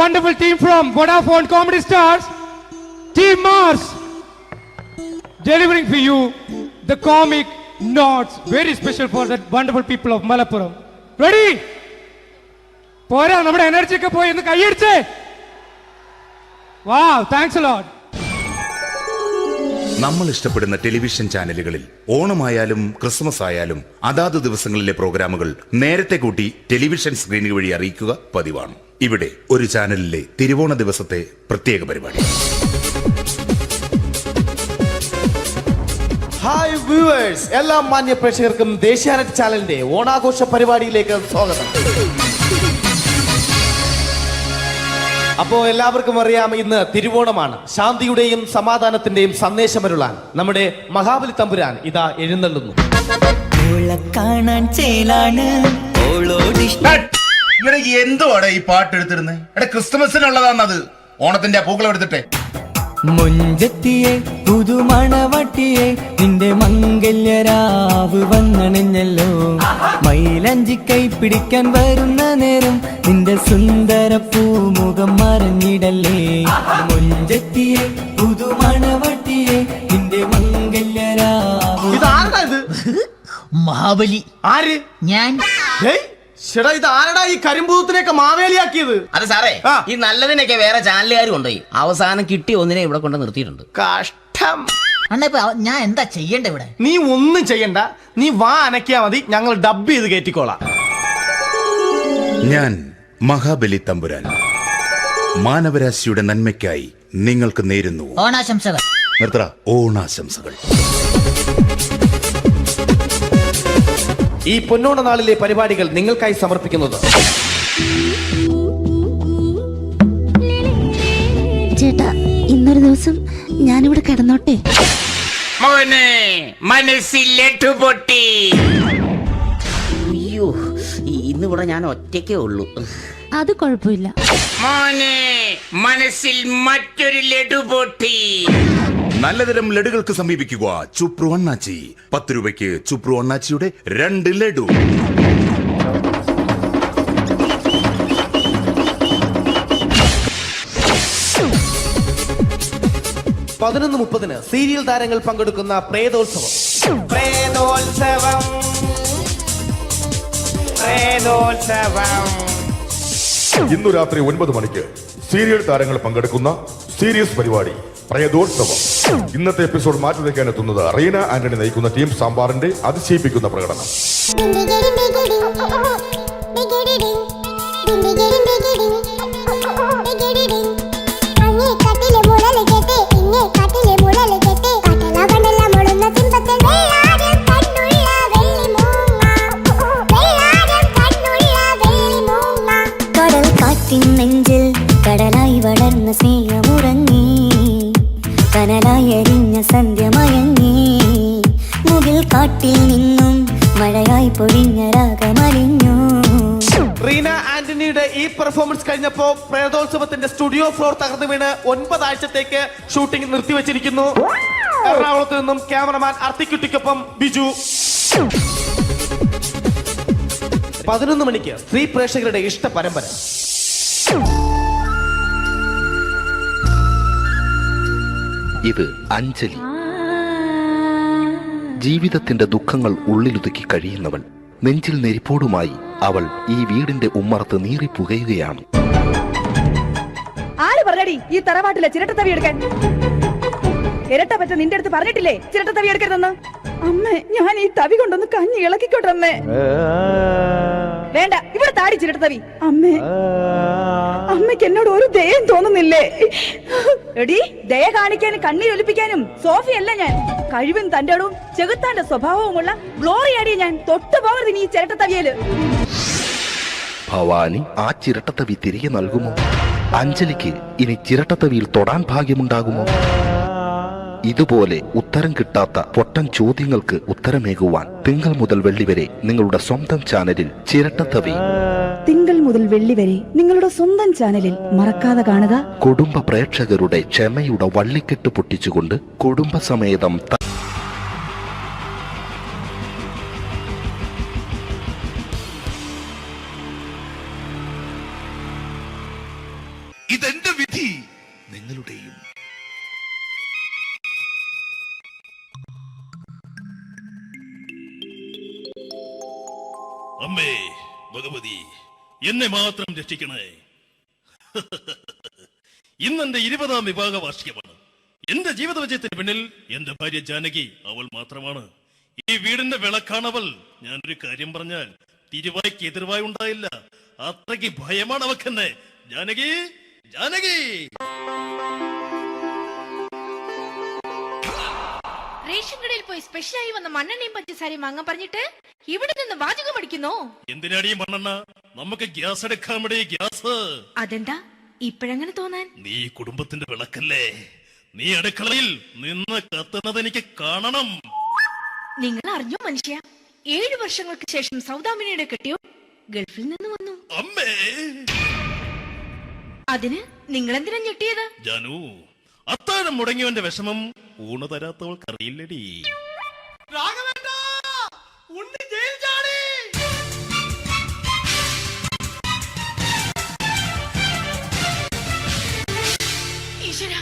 wonderful team from Vodafone Comedy Stars, Team Mars, delivering for you the comic notes, very special for the wonderful people of Malappuram. Ready? പോരാ, നമ്മുടെ energy ഒക്കെ പോയി ഒന്ന് കൈയടിച്ചേ. Wow, thanks a lot. നമ്മൾ ഇഷ്ടപ്പെടുന്ന television ചാനലുകളിൽ ഓണമായാലും Christmas ആയാലും അതാത് ദിവസങ്ങളിലെ പ്രോഗ്രാമുകൾ നേരത്തെ കൂട്ടി ടെലിവിഷൻ സ്ക്രീനുകൾ വഴി അറിയിക്കുക പതിവാണ്. ഇവിടെ ഒരു ചാനലിലെ തിരുവോണ ദിവസത്തെ പ്രത്യേക പരിപാടി. ഹായ് വ്യൂവേഴ്സ്, എല്ലാ മാന്യ പ്രേക്ഷകർക്കും ദേശീയാനെറ്റ് ചാനലിന്റെ ഓണാഘോഷ പരിപാടിയിലേക്ക് സ്വാഗതം. അപ്പോ എല്ലാവർക്കും അറിയാം, ഇന്ന് തിരുവോണമാണ്. ശാന്തിയുടെയും സമാധാനത്തിന്റെയും സന്ദേശമരുളാൻ നമ്മുടെ മഹാബലി തമ്പുരാൻ ഇതാ എഴുന്നള്ളുന്നു. എന്തുവാടാ ഈ പാട്ട് എടുത്തിരുന്നേ? ക്രിസ്മസിനുള്ളതാണത്. ഓണത്തിന്റെ പൂക്കളം എടുത്തിട്ടെ. മുഞ്ചത്തിയെ പുതുമണവട്ടിയെ നിന്റെ മംഗല്യരാവ് വന്നണിഞ്ഞല്ലോ. മൈലഞ്ചി കൈ പിടിക്കാൻ വരുന്ന നേരം നിന്റെ സുന്ദര പൂമുഖം മറഞ്ഞിടല്ലേ. മുഞ്ചത്തിയെ പുതുമണവട്ടിയെ നിന്റെ മംഗല്യരാവ്. ഇതാരടാ? മഹാബലി. ആര്? ഞാൻ. ചേട്ടാ, ഇത് ആരടാ ഈ കരിമ്പൂത്തിനെയൊക്കെ മാവേലിയാക്കിയത്? അത് സാറേ, ഈ നല്ലതിനൊക്കെ വേറെ ചാനലുകാർ കൊണ്ടുപോയി അവസാനം കിട്ടി ഒന്നിനെ ഇവിടെ കൊണ്ട് നിർത്തിയിട്ടുണ്ട്. കഷ്ടം. അണ്ണ ഇപ്പൊ ഞാൻ എന്താ ചെയ്യണ്ട ഇവിടെ? നീ ഒന്നും ചെയ്യണ്ട, നീ വാ അനക്കിയാ മതി, ഞങ്ങൾ ഡബ് ചെയ്ത് കയറ്റിക്കോളാം. ഞാൻ മഹാബലി തമ്പുരാൻ മാനവരാശിയുടെ നന്മയ്ക്കായി നിങ്ങൾക്ക് നേരുന്നു ഓണാശംസകൾ. നിർത്തറ. ഓണാശംസകൾ. ഈ പൊന്നോണ നാളിലെ പരിപാടികൾ നിങ്ങൾക്കായി സമർപ്പിക്കുന്നത് ചേട്ടാ, ഇന്നൊരു ദിവസം ഞാനിവിടെ കിടന്നോട്ടെ. മോനെ മനസ്സിലെട്ടു പൊട്ടി. അയ്യോ, ഇന്നിവിടെ ഞാൻ ഒറ്റയ്ക്കേ ഉള്ളൂ. അത് കുഴപ്പമില്ല. മോനെ മനസ്സിൽ മറ്റൊരു ലഡു പൊട്ടി. നല്ലതരം ലഡുകൾക്ക് സമീപിക്കുക ചുപ്രു അണ്ണാച്ചി. 10 രൂപയ്ക്ക് ചുപ്രു അണ്ണാച്ചിയുടെ 2 ലഡു. (11:30) സീരിയൽ താരങ്ങൾ പങ്കെടുക്കുന്ന പ്രേതോത്സവം. ഇന്നു രാത്രി 9 മണിക്ക് സീരിയൽ താരങ്ങൾ പങ്കെടുക്കുന്ന സീരിയസ് പരിപാടി പ്രേതോത്സവം. ഇന്നത്തെ എപ്പിസോഡ് മാറ്റി വയ്ക്കാൻ എത്തുന്നത് റീന ആന്റണി നയിക്കുന്ന ടീം സാമ്പാറിന്റെ അതിശയിപ്പിക്കുന്ന പ്രകടനം. നെഞ്ചിൽ കടലായി വളർന്ന സ്നേഹമുറങ്ങി, കനലായരിഞ്ഞ സന്ധ്യ മയങ്ങി, മുകിൽ കാട്ടിൽ നിന്നും മഴയായി പൊഴിഞ്ഞ രാഗമലിഞ്ഞു. റീന ആന്റണിയുടെ ഈ പെർഫോമൻസ് കഴിഞ്ഞപ്പോ പ്രേതോത്സവത്തിന്റെ സ്റ്റുഡിയോ ഫ്ലോർ തകർന്നു വീണ് 9 ആഴ്ചത്തേക്ക് ഷൂട്ടിംഗ് നിർത്തിവെച്ചിരിക്കുന്നു. എറണാകുളത്ത് നിന്നും ക്യാമറമാൻ അർത്തിക്കുട്ടിക്കൊപ്പം ബിജു. 11 മണിക്ക് സ്ത്രീ പ്രേക്ഷകരുടെ ഇഷ്ട പരമ്പര. ഇത് അഞ്ജലി. ജീവിതത്തിന്റെ ദുഃഖങ്ങൾ ഉള്ളിലൊതുക്കി കഴിയുന്നവൾ. നെഞ്ചിൽ നെരിപ്പോടുമായി അവൾ ഈ വീടിന്റെ ഉമ്മറത്ത് നീറിപ്പുകയുകയാണ്. ആര് പറഞ്ഞടി ഈ തറവാട്ടിലെ ചിരട്ടത്തവി എടുക്കാൻ? ഇരട്ട പറ്റ നിന്റെ അടുത്ത് പറഞ്ഞിട്ടില്ലേ ചിരട്ടത്തവി എടുക്കരുതെന്ന്? അമ്മേ, ഞാൻ ഈ തവി കൊണ്ടൊന്ന് കഞ്ഞി ഇളക്കിക്കോട്ടെ അമ്മേ. വേണ്ട, ഇവിടെ താടി ചിരട്ടത്തവി. അമ്മേ, അമ്മയ്ക്ക് എന്നോട് ഒരു ദയം തോന്നുന്നില്ലേ? എടി, ദയ കാണിക്കാനും കണ്ണീരൊലിപ്പിക്കാനും സോഫിയല്ല ഞാൻ. കഴിവും തന്റെ ഇടവും ചെകുത്താന്റെ സ്വഭാവവുമുള്ള ഗ്ലോറിയാടിയ ഞാൻ. തൊട്ടു പോകരുത് ഈ ചിരട്ടത്തവിയല്. ഭവാനി ആ ചിരട്ടത്തവി തിരികെ നൽകുമോ? അഞ്ജലിക്ക് ഇനി ചിരട്ടത്തവിയിൽ തൊടാൻ ഭാഗ്യമുണ്ടാകുമോ? ഇതുപോലെ ഉത്തരം കിട്ടാത്ത പൊട്ടൻ ചോദ്യങ്ങൾക്ക് ഉത്തരമേകുവാൻ തിങ്കൾ മുതൽ വെള്ളി വരെ നിങ്ങളുടെ സ്വന്തം ചാനലിൽ ചിരട്ടത്തവി. തിങ്കൾ മുതൽ വെള്ളി വരെ നിങ്ങളുടെ സ്വന്തം ചാനലിൽ മറക്കാതെ കാണുക. കുടുംബ പ്രേക്ഷകരുടെ ക്ഷമയുടെ വള്ളിക്കെട്ട് പൊട്ടിച്ചുകൊണ്ട് കുടുംബസമേതം അമ്മേ ഭഗവതി, എന്നെ മാത്രം രക്ഷിക്കണേ. ഇന്നെന്റെ 20ാം വിവാഹ വാർഷികമാണ്. എന്റെ ജീവിത വിജയത്തിന് പിന്നിൽ എന്റെ ഭാര്യ ജാനകി അവൾ മാത്രമാണ്. ഈ വീടിന്റെ വിളക്കാണവൾ. ഞാനൊരു കാര്യം പറഞ്ഞാൽ തിരുവായ്ക്ക് എതിർവായി ഉണ്ടായില്ല. അത്രയ്ക്ക് ഭയമാണ് അവക്കെന്നെ. ജാനകി, ജാനകി. റേഷൻ കടയിൽ പോയി സ്പെഷ്യലായി വന്ന മണ്ണെണ്ണയും പഞ്ചസാരയും വാങ്ങാൻ പറഞ്ഞിട്ട് ഇവിടെ നിന്ന് വാചകം അടിക്കുന്നോ? എന്തിനാടി മണ്ണെണ്ണ? നമുക്ക് ഗ്യാസ് എടുക്കാൻ വേണ്ടി ഗ്യാസ്. അതെന്താ ഇപ്പഴങ്ങനെ തോന്നാൻ? നീ കുടുംബത്തിന്റെ വിളക്കല്ലേ. നീ അടുക്കളയിൽ നിന്ന് കത്തുന്നത് എനിക്ക് കാണണം. നിങ്ങൾ അറിഞ്ഞോ മനുഷ്യ, 7 വർഷങ്ങൾക്ക് ശേഷം സൗദാമിനിയുടെ കെട്ടിയോ ഗൾഫിൽ നിന്ന് വന്നു. അമ്മേ, അതിന് നിങ്ങൾ എന്തിനാ ഞെട്ടിയത്? ജാനു, അത്താഴം മുടങ്ങിയവന്റെ വിഷമം ഊണ് തരാത്തവൾക്കറിയില്ലടി. ഈശ്വര,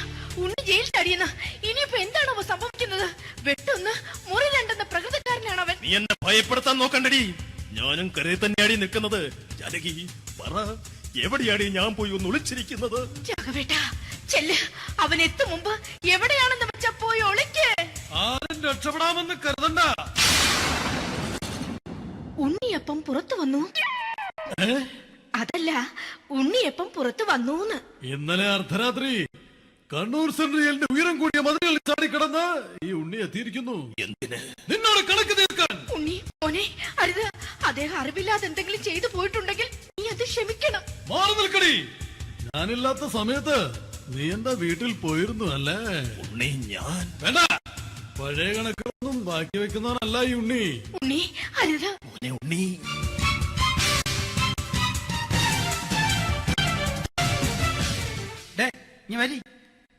ഉണ്ണി ജയിൽ ചാടിയെന്ന്. ഇനിയിപ്പോ എന്താണോ സംഭവിക്കുന്നത്? വെട്ടൊന്ന് മുറി രണ്ടെന്ന പ്രകൃതക്കാരനാണ് അവൻ. നീ എന്നെ ഭയപ്പെടുത്താൻ നോക്കണ്ടടി. ഞാനും കരയിൽ തന്നെയാടി നിൽക്കുന്നത്. ജാനകി, പറ, എവിടെയാടി ഞാൻ പോയി ഒന്ന് ഒളിച്ചിരിക്കുന്നത്? രാഘവേട്ട, ചെല്ല്. അവൻ എത്തും മുമ്പ് എവിടെയാണെന്ന് വെച്ചാ പോയി ഒളിക്ക്. ആരും രക്ഷപ്പെടാമെന്ന് കരുതണ്ട. ഉണ്ണിയപ്പം പുറത്തു വന്നു. അതല്ല, ഉണ്ണിയപ്പം പുറത്തു വന്നൂന്ന്. ഇന്നലെ അർദ്ധരാത്രി കണ്ണൂർ സെൻട്രലിന്റെ ഉയരം കൂടിയ മതിലുകളിൽ ചാടിക്കിടന്ന് ഈ ഉണ്ണി എത്തിയിരിക്കുന്നു. എന്തിന്? നിന്നോട് കണക്ക് തീർക്കാൻ. ഉണ്ണി മോനെ, അരുത്. അദ്ദേഹം അറിവില്ലാതെ എന്തെങ്കിലും ചെയ്തു പോയിട്ടുണ്ടെങ്കിൽ നീ അത് ക്ഷമിക്കണം. മാറി നിൽക്കടി. ഞാനില്ലാത്ത സമയത്ത് നീ എന്റെ വീട്ടിൽ പോയിരുന്നു അല്ലേ? ഉണ്ണി, ഞാൻ വേണ്ട. പഴയ കണക്കൊന്നും ബാക്കി വെക്കുന്നവനല്ല ഈ ഉണ്ണി. ഉണ്ണി, അരുത്. ഉണ്ണി,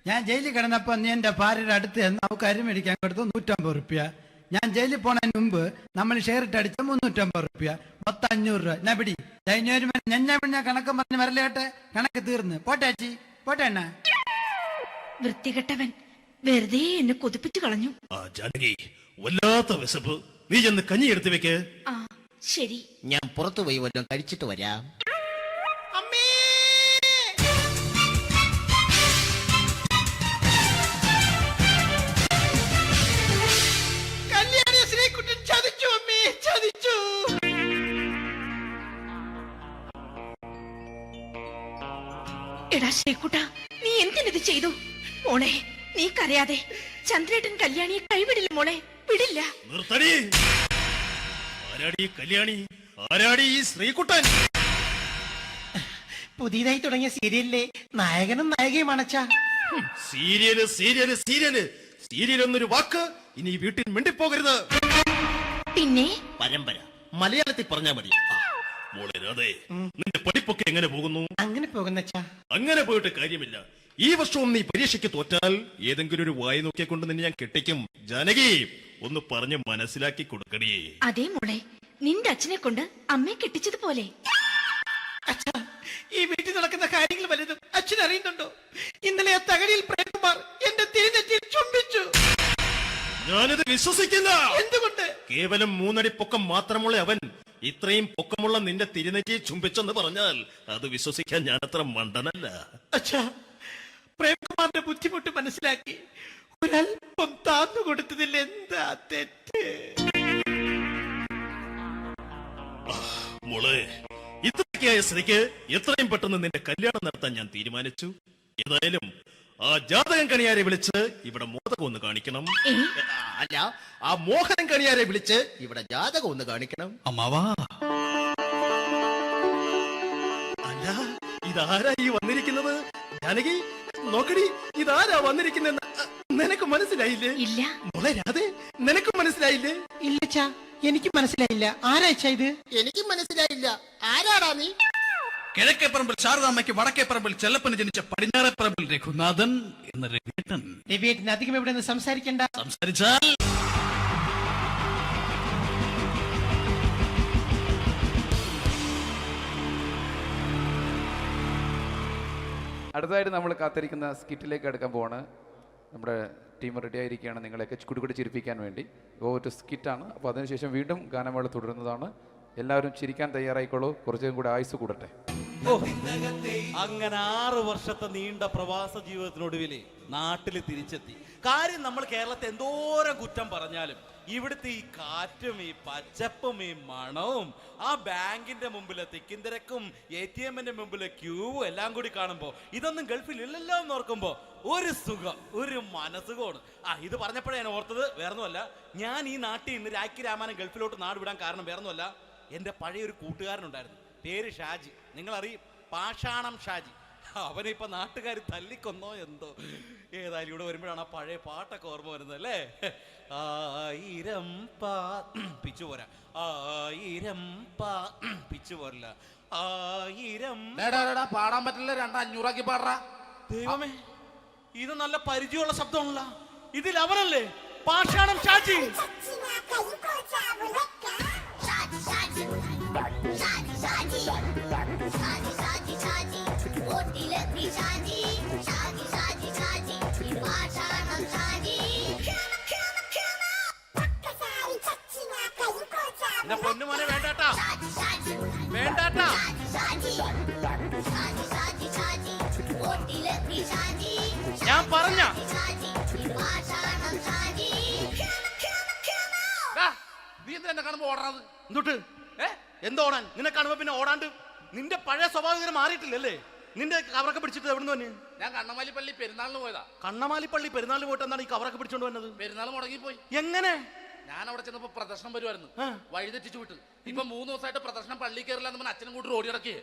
ഞാൻ ജയിലിൽ കിടന്നപ്പോ നീ എന്റെ ഭാര്യയുടെ അടുത്ത് നമുക്ക് അരി മേടിക്കാൻ കൊടുത്തു 150 റുപ്യ. ഞാൻ ജയിലിൽ പോണതിന് മുമ്പ് നമ്മൾ ഷെയർ ഇട്ട് അടിച്ച 350 റുപ്യ, മൊത്തം 500 രൂപ. ഞാൻ പിടി ഞാൻ കണക്കും പറഞ്ഞ് വരലേട്ടെ. കണക്ക് തീർന്ന് പോട്ടെ ചേച്ചി, പോട്ടെ അണ്ണ. വൃത്തികെട്ടവൻ വെറുതെ എന്നെ കൊതിപ്പിച്ചു കളഞ്ഞു. ജാനകി, വല്ലാത്ത വിശപ്പ്. നീ ചെന്ന് കഞ്ഞി എടുത്ത് വെക്ക്. ആ ശരി. ഞാൻ പുറത്തു പോയി വല്ലതും കഴിച്ചിട്ട് വരാം. എടാ ശ്രീകുട്ട, നീ എന്തിനിത് ചെയ്തു? മോളെ, നീ കരയാതെ. ചന്ദ്രേട്ടൻ കല്യാണിയെ കൈവിടില്ല മോളെ, വിടില്ല. നിർത്തടി. ആരാടി കല്യാണി? ആരാടി ഈ ശ്രീകുട്ടൻ? പുതിയതായി തുടങ്ങിയ സീരിയലിലെ നായകനും നായികയും അണച്ചാ. സീരിയല് സീരിയല് സീരിയല് സീരിയൽ എന്നൊരു വാക്ക് ഇനി വീട്ടിൽ മിണ്ടിപ്പോകരുത്. പിന്നെ പരമ്പര മലയാളത്തിൽ പറഞ്ഞാ മതി. മോളെ രാധേ, നിന്റെ പഠിപ്പൊക്കെ എങ്ങനെ പോകുന്നു? അങ്ങനെ പോകുന്നച്ചാ. അങ്ങനെ പോയിട്ട് കാര്യമില്ല. ഈ വർഷവും നീ പരീക്ഷയ്ക്ക് തോറ്റാൽ ഏതെങ്കിലും ഒരു വായി നോക്കിക്കൊണ്ട് നിന്നെ ഞാൻ കെട്ടിക്കും. ജാനകി, ഒന്ന് പറഞ്ഞ് മനസ്സിലാക്കി കൊടുക്കണേ. അതേ മോളെ, നിന്റെ അച്ഛനെ കൊണ്ട് അമ്മയെ കെട്ടിച്ചതുപോലെ. ഈ വീട്ടിൽ നടക്കുന്ന കാര്യങ്ങൾ വലുതും അച്ഛൻ അറിയുന്നുണ്ടോ? ഇന്നലെ ആ തകഴിയിൽ പ്രേംകുമാർ എന്റെ തിരുനെറ്റിയിൽ ചുംബിച്ചു. ഞാനിത് വിശ്വസിക്കില്ല. എന്തുകൊണ്ട്? കേവലം 3 അടി പൊക്കം മാത്രമുള്ള അവൻ ഇത്രയും പൊക്കമുള്ള നിന്റെ തിരുനെറ്റിയെ ചുംബിച്ചെന്ന് പറഞ്ഞാൽ അത് വിശ്വസിക്കാൻ ഞാൻ അത്ര മണ്ടനല്ല. അച്ഛാ, പ്രേംകുമാറിന്റെ ബുദ്ധിമുട്ട് മനസ്സിലാക്കി ഒരല്പം താന്നു കൊടുത്തതിൽ എന്താ തെറ്റ്? മോളെ, ഇത്രയ്ക്കായ സ്ഥിതിക്ക് എത്രയും പെട്ടെന്ന് നിന്റെ കല്യാണം നടത്താൻ ഞാൻ തീരുമാനിച്ചു. ഏതായാലും ആ ജാതകം കണിയാരെ വിളിച്ച് ഇവിടെ മോദകം ഒന്ന് കാണിക്കണം. അല്ല, ആ മോഹനം കണിയാരെ വിളിച്ച് ഇവിടെ ജാതകം ഒന്ന് കാണിക്കണം. അമ്മാവാ, അല്ല, ഇതാരാ ഈ വന്നിരിക്കുന്നത്? ജാനകി, നോക്കടി, ഇതാരാ വന്നിരിക്കുന്നെന്ന് നിനക്ക് മനസ്സിലായില്ലേ? ഇല്ല. മോളെ രാധേ, നിനക്ക് മനസ്സിലായില്ലേ? ഇല്ലച്ചാ, എനിക്ക് മനസ്സിലായില്ല. ആരാച്ചാ ഇത്? എനിക്കും മനസ്സിലായില്ല. ആരാടാ നീ? കിഴക്കേപ്പറമ്പിൽ ശാരദാമ്മയ്ക്ക് വടക്കേപ്പറമ്പിൽ ചെല്ലപ്പന് ജനിച്ച പടിഞ്ഞാറേപ്പറമ്പിൽ രഘുനാഥൻ എന്ന രവിയേട്ടൻ. രവിയേട്ടൻ അധികം ഇവിടെ നിന്ന് സംസാരിക്കണ്ട. സംസാരിച്ചാൽ അടുത്തതായിട്ട് നമ്മൾ കാത്തിരിക്കുന്ന സ്കിറ്റിലേക്ക് എടുക്കാൻ പോവാണ്. നമ്മുടെ ടീം റെഡി ആയിരിക്കുകയാണ് നിങ്ങളെയൊക്കെ കുടുകുടി ചിരിപ്പിക്കാൻ വേണ്ടി. ഒരു സ്കിറ്റാണ്. അപ്പോൾ അതിനുശേഷം വീണ്ടും ഗാനമേള തുടരുന്നതാണ്. എല്ലാവരും ചിരിക്കാൻ തയ്യാറായിക്കോളൂ. കുറച്ചും കൂടെ ആയുസ് കൂടട്ടെ. അങ്ങനെ 6 വർഷത്തെ നീണ്ട പ്രവാസ ജീവിതത്തിനൊടുവിൽ നാട്ടിൽ തിരിച്ചെത്തി. കാര്യം നമ്മൾ കേരളത്തെ എന്തോരം കുറ്റം പറഞ്ഞാലും ഇവിടുത്തെ ഈ കാറ്റും ഈ പച്ചപ്പും ഈ മണവും ആ ബാങ്കിന്റെ മുമ്പിലെ തിക്കും തിരക്കും ATM-ന്റെ മുമ്പിലെ ക്യൂവും എല്ലാം കൂടി കാണുമ്പോൾ ഇതൊന്നും ഗൾഫിൽ ഇല്ലല്ലോ എന്ന് ഓർക്കുമ്പോൾ ഒരു സുഖം, ഒരു മനസുഖമാണ്. ഇത് പറഞ്ഞപ്പോഴേ ഞാൻ ഓർത്തത് വേറൊന്നുമല്ല, ഞാൻ ഈ നാട്ടിൽ നിന്ന് രാഖി രാമായണം ഗൾഫിലോട്ട് നാട് വിടാൻ കാരണം വേറൊന്നുമല്ല, എൻ്റെ പഴയൊരു കൂട്ടുകാരനുണ്ടായിരുന്നു, പേര് ഷാജി. നിങ്ങളറിയും, പാഷാണം ഷാജി. അവനെ ഇപ്പൊ നാട്ടുകാർ തല്ലിക്കൊന്നോ എന്തോ. ഏതായാലും ഇവിടെ വരുമ്പോഴാണ് ആ പഴയ പാട്ടൊക്കെ ഓർമ്മ വരുന്നത് അല്ലേ. 1000 പിച്ചു പോരാ, 1000 പിച്ചു പോരില്ല, 1000 പാടാൻ പറ്റില്ല, 200 പാടാ. ദൈവമേ, ഇത് നല്ല പരിചയമുള്ള ശബ്ദമാണല്ലോ. ഇതിൽ അവനല്ലേ പാഷാണം ഷാജി? പൊന്നുമോനെ വേണ്ടാട്ടാ, വേണ്ടാട്ടാ. ഞാൻ പറഞ്ഞ നീ എന്താ കാണുമ്പോ ഓടാത്? എന്തൊട്ട് എന്തോടാൻ? നിന്നെ കാണുമ്പോ പിന്നെ ഓടാണ്ട് നിന്റെ പഴയ സ്വഭാവം മാറിയിട്ടില്ലല്ലേ? നിന്റെ കവറൊക്കെ പിടിച്ചിട്ട് എവിടുന്ന് തന്നെ? ഞാൻ കണ്ണമാലി പള്ളി പെരുന്നാളിന് പോയതാ. കണ്ണമാലി പള്ളി പെരുന്നാളിന് പോയിട്ട് എന്താണ് ഈ കവറൊക്കെ പിടിച്ചോണ്ട് വന്നത്? പെരുന്നാൾ മുടങ്ങിപ്പോയി. എങ്ങനെ? ഞാൻ അവിടെ ചെന്നപ്പോ പ്രദർശനം വരുമായിരുന്നു, വഴിതെറ്റിച്ചു വിട്ടു. ഇപ്പൊ 3 ദിവസമായിട്ട് പ്രദർശനം പള്ളി കയറില്ല എന്ന് അച്ഛനും കൂട്ടി ഓടി ഇറക്കിയേ.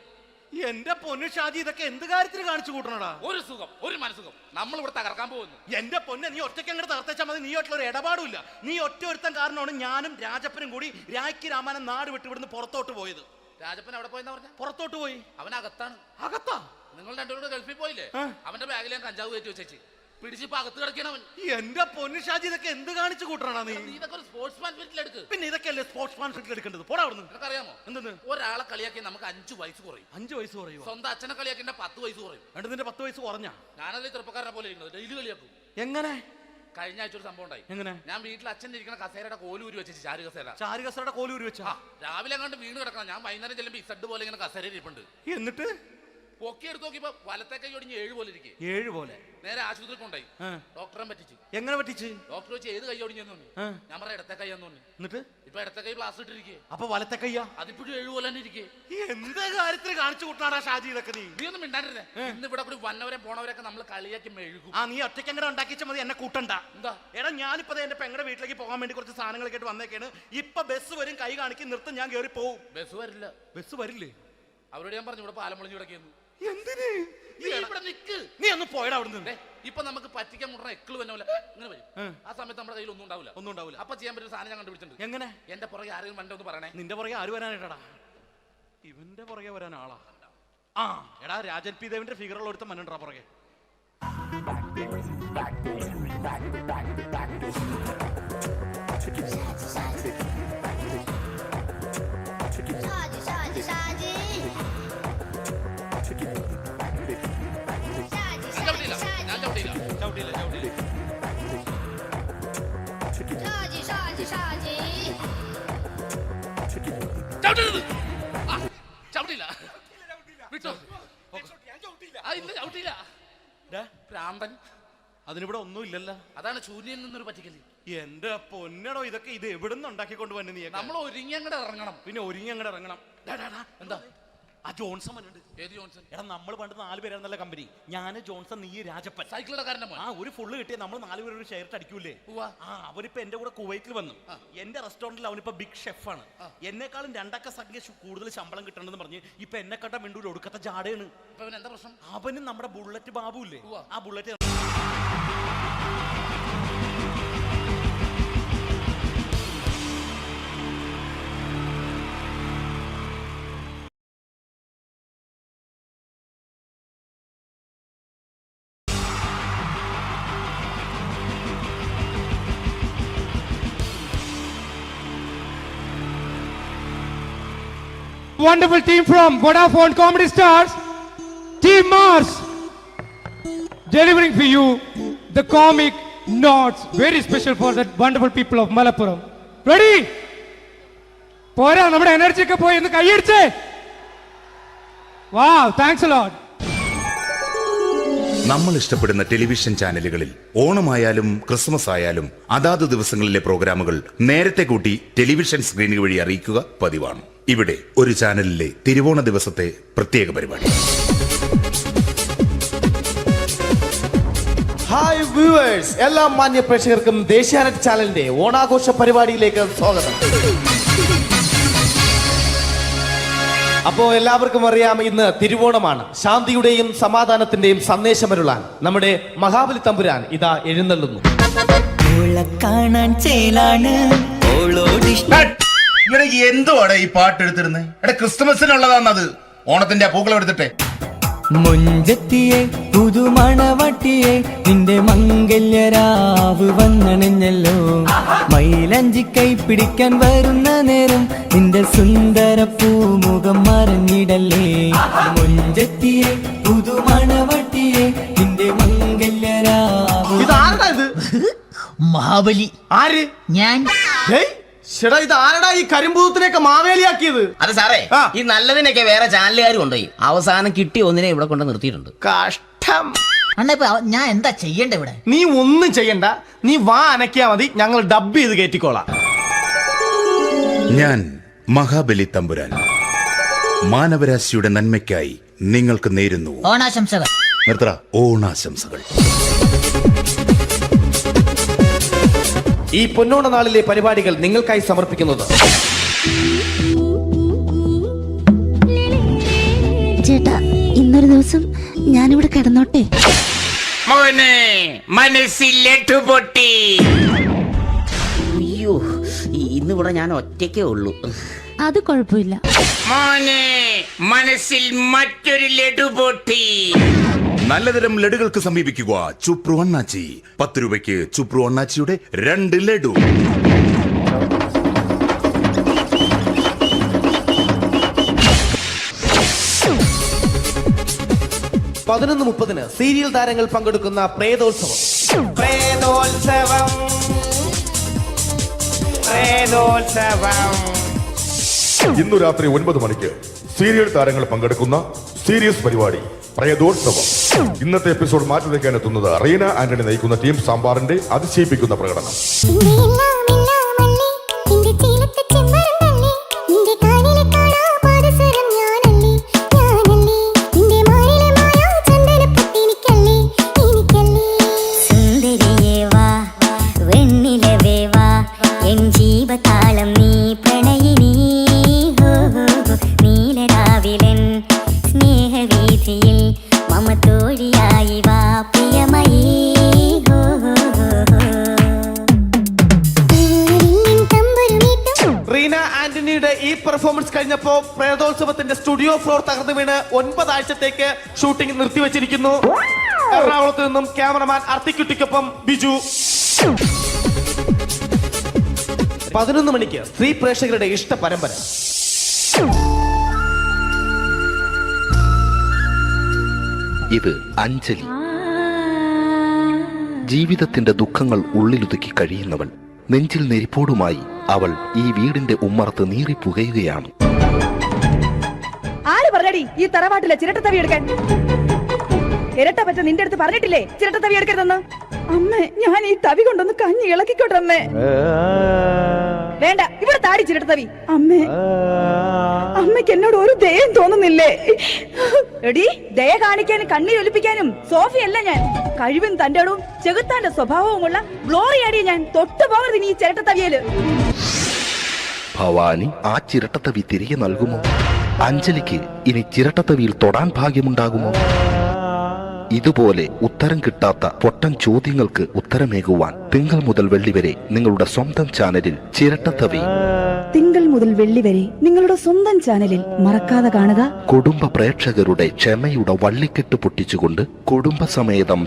എന്റെ പൊന്നു ഷാജി, ഇതൊക്കെ എന്ത് കാര്യത്തിന് കാണിച്ചു കൂട്ടണടാ? ഒരു സുഖം, ഒരു മനസുഖം. നമ്മൾ ഇവിടെ തകർക്കാൻ പോകുന്നു. എന്റെ പൊന്നെ, നീ ഒറ്റയ്ക്ക് അങ്ങോട്ട് തകർത്തേച്ചാൽ മതി. നീ ഒറ്റ ഒരു ഇടപാടുമില്ല. നീ ഒറ്റ ഒരുത്തൻ കാരണമാണ് ഞാനും രാജപ്പനും കൂടി രാഖി രാമായണം നാട് വിട്ട് ഇവിടുന്ന് പുറത്തോട്ട് പോയത്. രാജപ്പൻ എവിടെ പോയെന്നാ പറഞ്ഞ? പുറത്തോട്ട് പോയി. അവനകത്താണ്. അകത്താ? നിങ്ങൾ രണ്ടുപേരും ഗൾഫിൽ പോയില്ലേ? അവന്റെ ബാഗിൽ ഞാൻ കഞ്ചാവ് കയറ്റി വെച്ചേച്ച് പിടിച്ചിപ്പോ അകത്ത് കിടക്കണവൻ. എന്റെ പൊന്നു ഷാജി, ഇതൊക്കെ എന്ത് കാണിച്ചു കൂട്ടണ നീ? ഇതൊക്കെ ഒരു സ്പോർട്സ്മാൻ ഫീൽഡിൽ എടുക്ക്. പിന്നെ ഇതൊക്കെ അല്ലേ സ്പോർട്സ്മാൻ ഫീൽഡിൽ എടുക്കേണ്ടത്? പോടാ അവിടുന്ന്. നിനക്കറിയാമോ എന്തെന്ന്? ഒരാളെ കളിയാക്കി നമുക്ക് 5 വയസ്സ് കുറയും. 5 വയസ്സ് കുറയും? സ്വന്തം അച്ഛനെ കളിയാക്കി 10 വയസ്സ് കുറയും. എന്നിട്ട് നിന്റെ 10 വയസ്സ് കുറഞ്ഞ? ഞാനല്ലേ ചെറുപ്പക്കാരനെ പോലെ ഇരിക്കുന്നത്, ഡെയിലി കളിയാക്കും. എങ്ങനെ? കഴിഞ്ഞ ആഴ്ച ഒരു സംഭവം ഉണ്ടായി. എങ്ങനെ? ഞാൻ വീട്ടിൽ അച്ഛൻ ഇരിക്കുന്ന കസേരയുടെ കോലൂരി വെച്ചു. ചാരു കസേരയുടെ കോലൂരി വെച്ചാ? രാവിലെ അങ്ങോട്ട് വീണ് കിടക്കണം. ഞാൻ വൈകുന്നേരം ചെല്ലുമ്പോ ഇസഡ് പോലെ ഇങ്ങനെ കസേര ഇരിപ്പുണ്ട്. എന്നിട്ട് പൊക്കി എടുത്ത് നോക്കിയപ്പോ വലത്തെ കൈ ഒടിഞ്ഞ് 7 പോലെ ഇരിക്കും. 7 പോലെ? നേരെ ആശുപത്രി കൊണ്ടായി. ഡോക്ടറെ പറ്റിച്ചു. എങ്ങനെ പറ്റിച്ച്? ഡോക്ടർ വെച്ച് ഏത് കൈ ഒടിഞ്ഞെന്ന് തോന്നി. ഞാൻ പറയാം ഇടത്തെ കൈ എന്ന് തോന്നി. എന്നിട്ട് ഇപ്പൊ ഇടത്തെ കൈ പ്ലാസ്റ്റർ ഇട്ടിരിക്കേ. അപ്പൊ വലത്തെ കയ്യാ? അതിപ്പോഴും 7 പോലെ തന്നെ ഇരിക്കേ. എന്ത് കാര്യത്തിന് കാണിച്ചു കൂട്ടാടാ ഷാജി ഇതൊക്കെ? നീ ഒന്നും മിണ്ടാണ്ടിരുന്നേ. ഇന്ന് ഇവിടെ കൂടി വന്നവരെ പോണവരൊക്കെ നമ്മൾ കളിയാക്കി മെഴുകും. നീ ഒറ്റയ്ക്ക് അങ്ങനെ ഉണ്ടാക്കിച്ചാൽ മതി, എന്നെ കൂട്ടണ്ട. എന്താ? എടാ, ഞാനിപ്പോ എന്റെ പെങ്ങളുടെ വീട്ടിലേക്ക് പോകാൻ വേണ്ടി കുറച്ച് സാധനങ്ങളൊക്കെ ആയിട്ട് വന്നേക്കാണ്. ഇപ്പൊ ബസ് വരും, കൈ കാണിക്കും, നിർത്തും, ഞാൻ കയറി പോവും. ബസ് വരില്ല. ബസ് വരില്ലേ? അവരോട് ഞാൻ പറഞ്ഞു ഇവിടെ പാലം പൊളിഞ്ഞു കിടക്കുന്നു. എന്തിന്? നീ ഒന്ന് പോയടാ അവിടുന്ന്. ഇപ്പൊ നമുക്ക് പറ്റിക്കാൻ മുടണ എക്കിള് തന്നെ ഇങ്ങനെ വരും. ആ സമയത്ത് നമ്മുടെ കയ്യിൽ ഒന്നും ഉണ്ടാവില്ല. അപ്പൊ ചെയ്യാൻ പറ്റുന്ന സാധനം ഞാൻ കണ്ടുപിടിച്ചിട്ടുണ്ട്. എങ്ങനെ? എന്റെ പുറകെ ആരെങ്കിലും വണ്ടി ഒന്ന് പറയണേ. നിന്റെ പുറകെ ആര് വരാനായിട്ടാ? ഇവന്റെ പുറകെ വരാൻ ആളാ? എടാ, രാജൻ പി ദേവിന്റെ ഫിഗറുള്ള ഒരുത്ത മനുണ്ടാ പുറകെ. അതിനിവിടെ ഒന്നും ഇല്ലല്ലോ. അതാണ് ശൂന്യൻ നിന്നൊരു പറ്റിക്കല്. എന്റെ പൊന്നടോ, ഇതൊക്കെ ഇത് എവിടുന്ന് ഉണ്ടാക്കിക്കൊണ്ട് വന്നെ നീ? നമ്മൾ ഒരുങ്ങി അങ്ങോട്ട് ഇറങ്ങണം. പിന്നെ ഒരുങ്ങി അങ്ങോട്ട് ഇറങ്ങണം. എന്താ? ആ ജോൺസൺ വന്നിട്ടുണ്ട്. ഏത് ജോൺസൺ? എടാ, നമ്മൾ പണ്ട് 4 പേരായിരുന്നല്ല കമ്പനി. ഞാന്, ജോൺസൺ, നീ, രാജപ്പൻ. സൈക്കിളുടെ കാരന്റെ മോൻ. ഒരു ഫുള്ള് കിട്ടിയ നമ്മൾ 4 പേര് ഒരു ഷെയർ അടിക്കൂലേ? അവനിപ്പോ എന്റെ കൂടെ കുവൈറ്റിൽ വന്നു. എന്റെ റെസ്റ്റോറന്റിൽ അവനിപ്പോ ബിഗ് ഷെഫാണ്. എന്നെക്കാളും 2 അക്ക സംഖ്യ കൂടുതൽ ശമ്പളം കിട്ടണമെന്ന് പറഞ്ഞ് ഇപ്പൊ എന്നെ കണ്ട മിണ്ടൂര് ഒടുക്കത്തെ ജാടയാണ്. എന്താ പ്രശ്നം? അവനും നമ്മുടെ ബുള്ളറ്റ് ബാബു ഇല്ലേ, ആ bullet Wonderful team from Vodafone Comedy Stars, Team Mars, delivering for you the comic notes, very special for the wonderful people of Malappuram. Ready? പോരാ, നമ്മുടെ എനർജി ഒക്കെ പോയി. ഒന്ന് കൈയടിച്ചേ. വാവ്, താങ്ക്സ് എ ലോട്ട്. നമ്മൾ ഇഷ്ടപ്പെടുന്ന ടെലിവിഷൻ ചാനലുകളിൽ ഓണമായാലും ക്രിസ്മസ് ആയാലും അതാത് ദിവസങ്ങളിലെ പ്രോഗ്രാമുകൾ നേരത്തെ കൂട്ടി ടെലിവിഷൻ സ്ക്രീനുകൾ വഴി അറിയിക്കുക പതിവാണ്. ഇവിടെ ഒരു ചാനലിലെ തിരുവോണ ദിവസത്തെ പ്രത്യേക പരിപാടി. ഹായ് വ്യൂവേഴ്സ്, എല്ലാ മാന്യ പ്രേക്ഷകർക്കും ദേശീയാനെറ്റ് ചാനലിന്റെ ഓണാഘോഷ പരിപാടിയിലേക്ക് സ്വാഗതം. അപ്പോ എല്ലാവർക്കും അറിയാം, ഇന്ന് തിരുവോണമാണ്. ശാന്തിയുടെയും സമാധാനത്തിന്റെയും സന്ദേശമരുളാൻ നമ്മുടെ മഹാബലി തമ്പുരാൻ ഇതാ എഴുന്നള്ളുന്നു. എന്തുവാടെ ഈ പാട്ട് എടുത്തിരുന്നത്? എടാ, ക്രിസ്തുമസിനുള്ളതാണത്. ഓണത്തിന്റെ പൂക്കളം എടുത്തിട്ടെ. മുഞ്ചത്തിയെ പുതുമണവട്ടിയെ നിന്റെ മംഗല്യരാവ് വന്നണഞ്ഞല്ലോ. മൈലഞ്ചി കൈ പിടിക്കാൻ വരുന്ന നേരം നിന്റെ സുന്ദര പൂമുഖം മറഞ്ഞിടല്ലേ. മുഞ്ചത്തിയെ പുതുമണവട്ടിയെ നിന്റെ മംഗല്യരാവ്. മഹാബലി. ആര്? ഞാൻ. ചേട്ടാ, ഇത് ആരടാ ഈ കരിമ്പൂത്തിനെയൊക്കെ മാവേലിയാക്കിയത്? അത് സാറേ, ഈ നല്ലതിനൊക്കെ വേറെ ചാനലുകാർ കൊണ്ടുപോയി അവസാനം കിട്ടി ഒന്നിനെ ഇവിടെ കൊണ്ട് നിർത്തിയിട്ടുണ്ട്. കഷ്ടം. ഞാൻ എന്താ ചെയ്യണ്ട ഇവിടെ? നീ ഒന്നും ചെയ്യണ്ട, നീ വാ അനക്കിയാ മതി, ഞങ്ങൾ ഡബ് ചെയ്ത് കയറ്റിക്കോളാം. ഞാൻ മഹാബലി തമ്പുരാൻ മാനവരാശിയുടെ നന്മയ്ക്കായി നിങ്ങൾക്ക് നേരുന്നു ഓണാശംസകൾ. നിർത്തറ. ഓണാശംസകൾ. ഈ പൊന്നോണ നാളിലെ പരിപാടികൾ നിങ്ങൾക്കായി സമർപ്പിക്കുന്നത് ചേട്ടാ, ഇന്നൊരു ദിവസം ഞാനിവിടെ കിടന്നോട്ടെ? അയ്യോ, ഇന്നിവിടെ ഞാൻ ഒറ്റയ്ക്കേ ഉള്ളൂ. അത് കുഴപ്പമില്ല. മനസ്സിൽ മറ്റൊരു ലഡു പൊട്ടി. നല്ലതരം ലഡുകൾക്ക് സമീപിക്കുക ചുപ്രു അണ്ണാച്ചി. 10 രൂപയ്ക്ക് ചുപ്രു അണ്ണാച്ചിയുടെ 2 ലഡു. പതിനൊന്ന് 30 സീരിയൽ താരങ്ങൾ പങ്കെടുക്കുന്ന പ്രേതോത്സവം. ഇന്നു രാത്രി 9 മണിക്ക് സീരിയൽ താരങ്ങൾ പങ്കെടുക്കുന്ന സീരിയസ് പരിപാടി പ്രേതോത്സവം. ഇന്നത്തെ എപ്പിസോഡ് മാറ്റി വയ്ക്കാൻ എത്തുന്നത് റീന ആന്റണി നയിക്കുന്ന ടീം സാമ്പാറിന്റെ അതിശയിപ്പിക്കുന്ന പ്രകടനം. റീന ആന്റണിയുടെ ഈ പെർഫോമൻസ് കഴിഞ്ഞപ്പോ പ്രേതോത്സവത്തിന്റെ സ്റ്റുഡിയോ ഫ്ലോർ തകർന്നു വീണ് 9 ആഴ്ചത്തേക്ക് ഷൂട്ടിംഗ് നിർത്തിവെച്ചിരിക്കുന്നു. എറണാകുളത്ത് നിന്നും ക്യാമറമാൻ അർത്തിക്കുട്ടിക്കൊപ്പം ബിജു. 11 മണിക്ക് സ്ത്രീ പ്രേക്ഷകരുടെ ഇഷ്ട പരമ്പര. ഇത് അഞ്ജലി. ജീവിതത്തിന്റെ ദുഃഖങ്ങൾ ഉള്ളിലൊതുക്കി കഴിയുന്നവൾ. നെഞ്ചിൽ നെരിപ്പോടുമായി അവൾ ഈ വീടിന്റെ ഉമ്മറത്ത് നീറിപ്പുകയുകയാണ്. ആര് പറഞ്ഞടി ഈ തറവാട്ടിലെ ചിരട്ടത്തവി എടുക്കാൻ? ഇരട്ട പറ്റ നിന്റെ അടുത്ത് പറഞ്ഞിട്ടില്ലേ ചിരട്ടത്തവി എടുക്കരുതെന്ന്? അമ്മേ, ഞാൻ ഈ തവി കൊണ്ടൊന്ന് കഞ്ഞി ഇളക്കിക്കോട്ടെ അമ്മേ. വേണ്ട, ഇവിടെ താടി ചിരട്ടത്തവി. അമ്മേ, അമ്മയ്ക്ക് എന്നോട് ഒരു ദയം തോന്നുന്നില്ലേ? എടി, ദയ കാണിക്കാനും കണ്ണീരൊലിപ്പിക്കാനും സോഫിയല്ല ഞാൻ. കഴിവും തന്റെ ഇടവും ചെകുത്താന്റെ സ്വഭാവവുമുള്ള ഗ്ലോറിയാടി ഞാൻ. തൊട്ടുപോകരുത് നീ ചിരട്ടത്തവിയല്. ഭവാനി ആ ചിരട്ടത്തവി തിരികെ നൽകുമോ? അഞ്ജലിക്ക് ഇനി ചിരട്ടത്തവിയിൽ തൊടാൻ ഭാഗ്യമുണ്ടാകുമോ? ഇതുപോലെ ഉത്തരം കിട്ടാത്ത പൊട്ടൻ ചോദ്യങ്ങൾക്ക് ഉത്തരമേകുവാൻ തിങ്കൾ മുതൽ വെള്ളി വരെ നിങ്ങളുടെ സ്വന്തം ചാനലിൽ ചിരട്ടത്തവി. തിങ്കൾ മുതൽ വെള്ളി വരെ നിങ്ങളുടെ സ്വന്തം ചാനലിൽ മറക്കാതെ കാണുക. കുടുംബ പ്രേക്ഷകരുടെ ക്ഷമയുടെ വള്ളിക്കെട്ട് പൊട്ടിച്ചുകൊണ്ട് കുടുംബസമേതം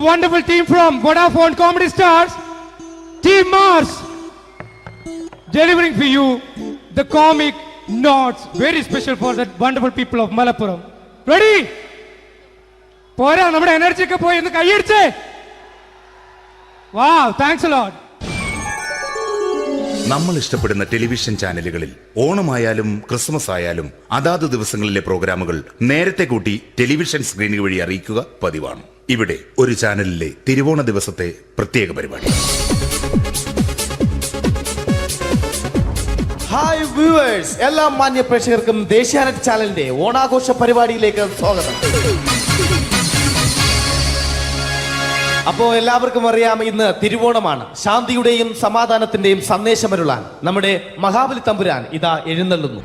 Wonderful team from Vodafone Comedy Stars, Team Mars, delivering for you the comic notes, very special for the wonderful people of Malappuram. Ready? പോരാ, നമ്മുടെ എനർജി ഒക്കെ പോയി. ഒന്ന് കൈയടിച്ചേ. വാവ്, താങ്ക്സ് ലോട്ട്. നമ്മൾ ഇഷ്ടപ്പെടുന്ന ടെലിവിഷൻ ചാനലുകളിൽ ഓണമായാലും ക്രിസ്മസ് ആയാലും അതാത് ദിവസങ്ങളിലെ പ്രോഗ്രാമുകൾ നേരത്തെ കൂട്ടി ടെലിവിഷൻ സ്ക്രീനുകൾ വഴി അറിയിക്കുക പതിവാണ്. ഇവിടെ ഒരു ചാനലിലെ തിരുവോണ ദിവസത്തെ പ്രത്യേക പരിപാടി. ഹായ് വ്യൂവേഴ്സ്, എല്ലാ മാന്യ പ്രേക്ഷകർക്കും ദേശീയാനെറ്റ് ചാനലിന്റെ ഓണാഘോഷ പരിപാടിയിലേക്ക് സ്വാഗതം. അപ്പോ എല്ലാവർക്കും അറിയാം, ഇന്ന് തിരുവോണമാണ്. ശാന്തിയുടെയും സമാധാനത്തിന്റെയും സന്ദേശമരുളാൻ നമ്മുടെ മഹാബലി തമ്പുരാൻ ഇതാ എഴുന്നള്ളുന്നു.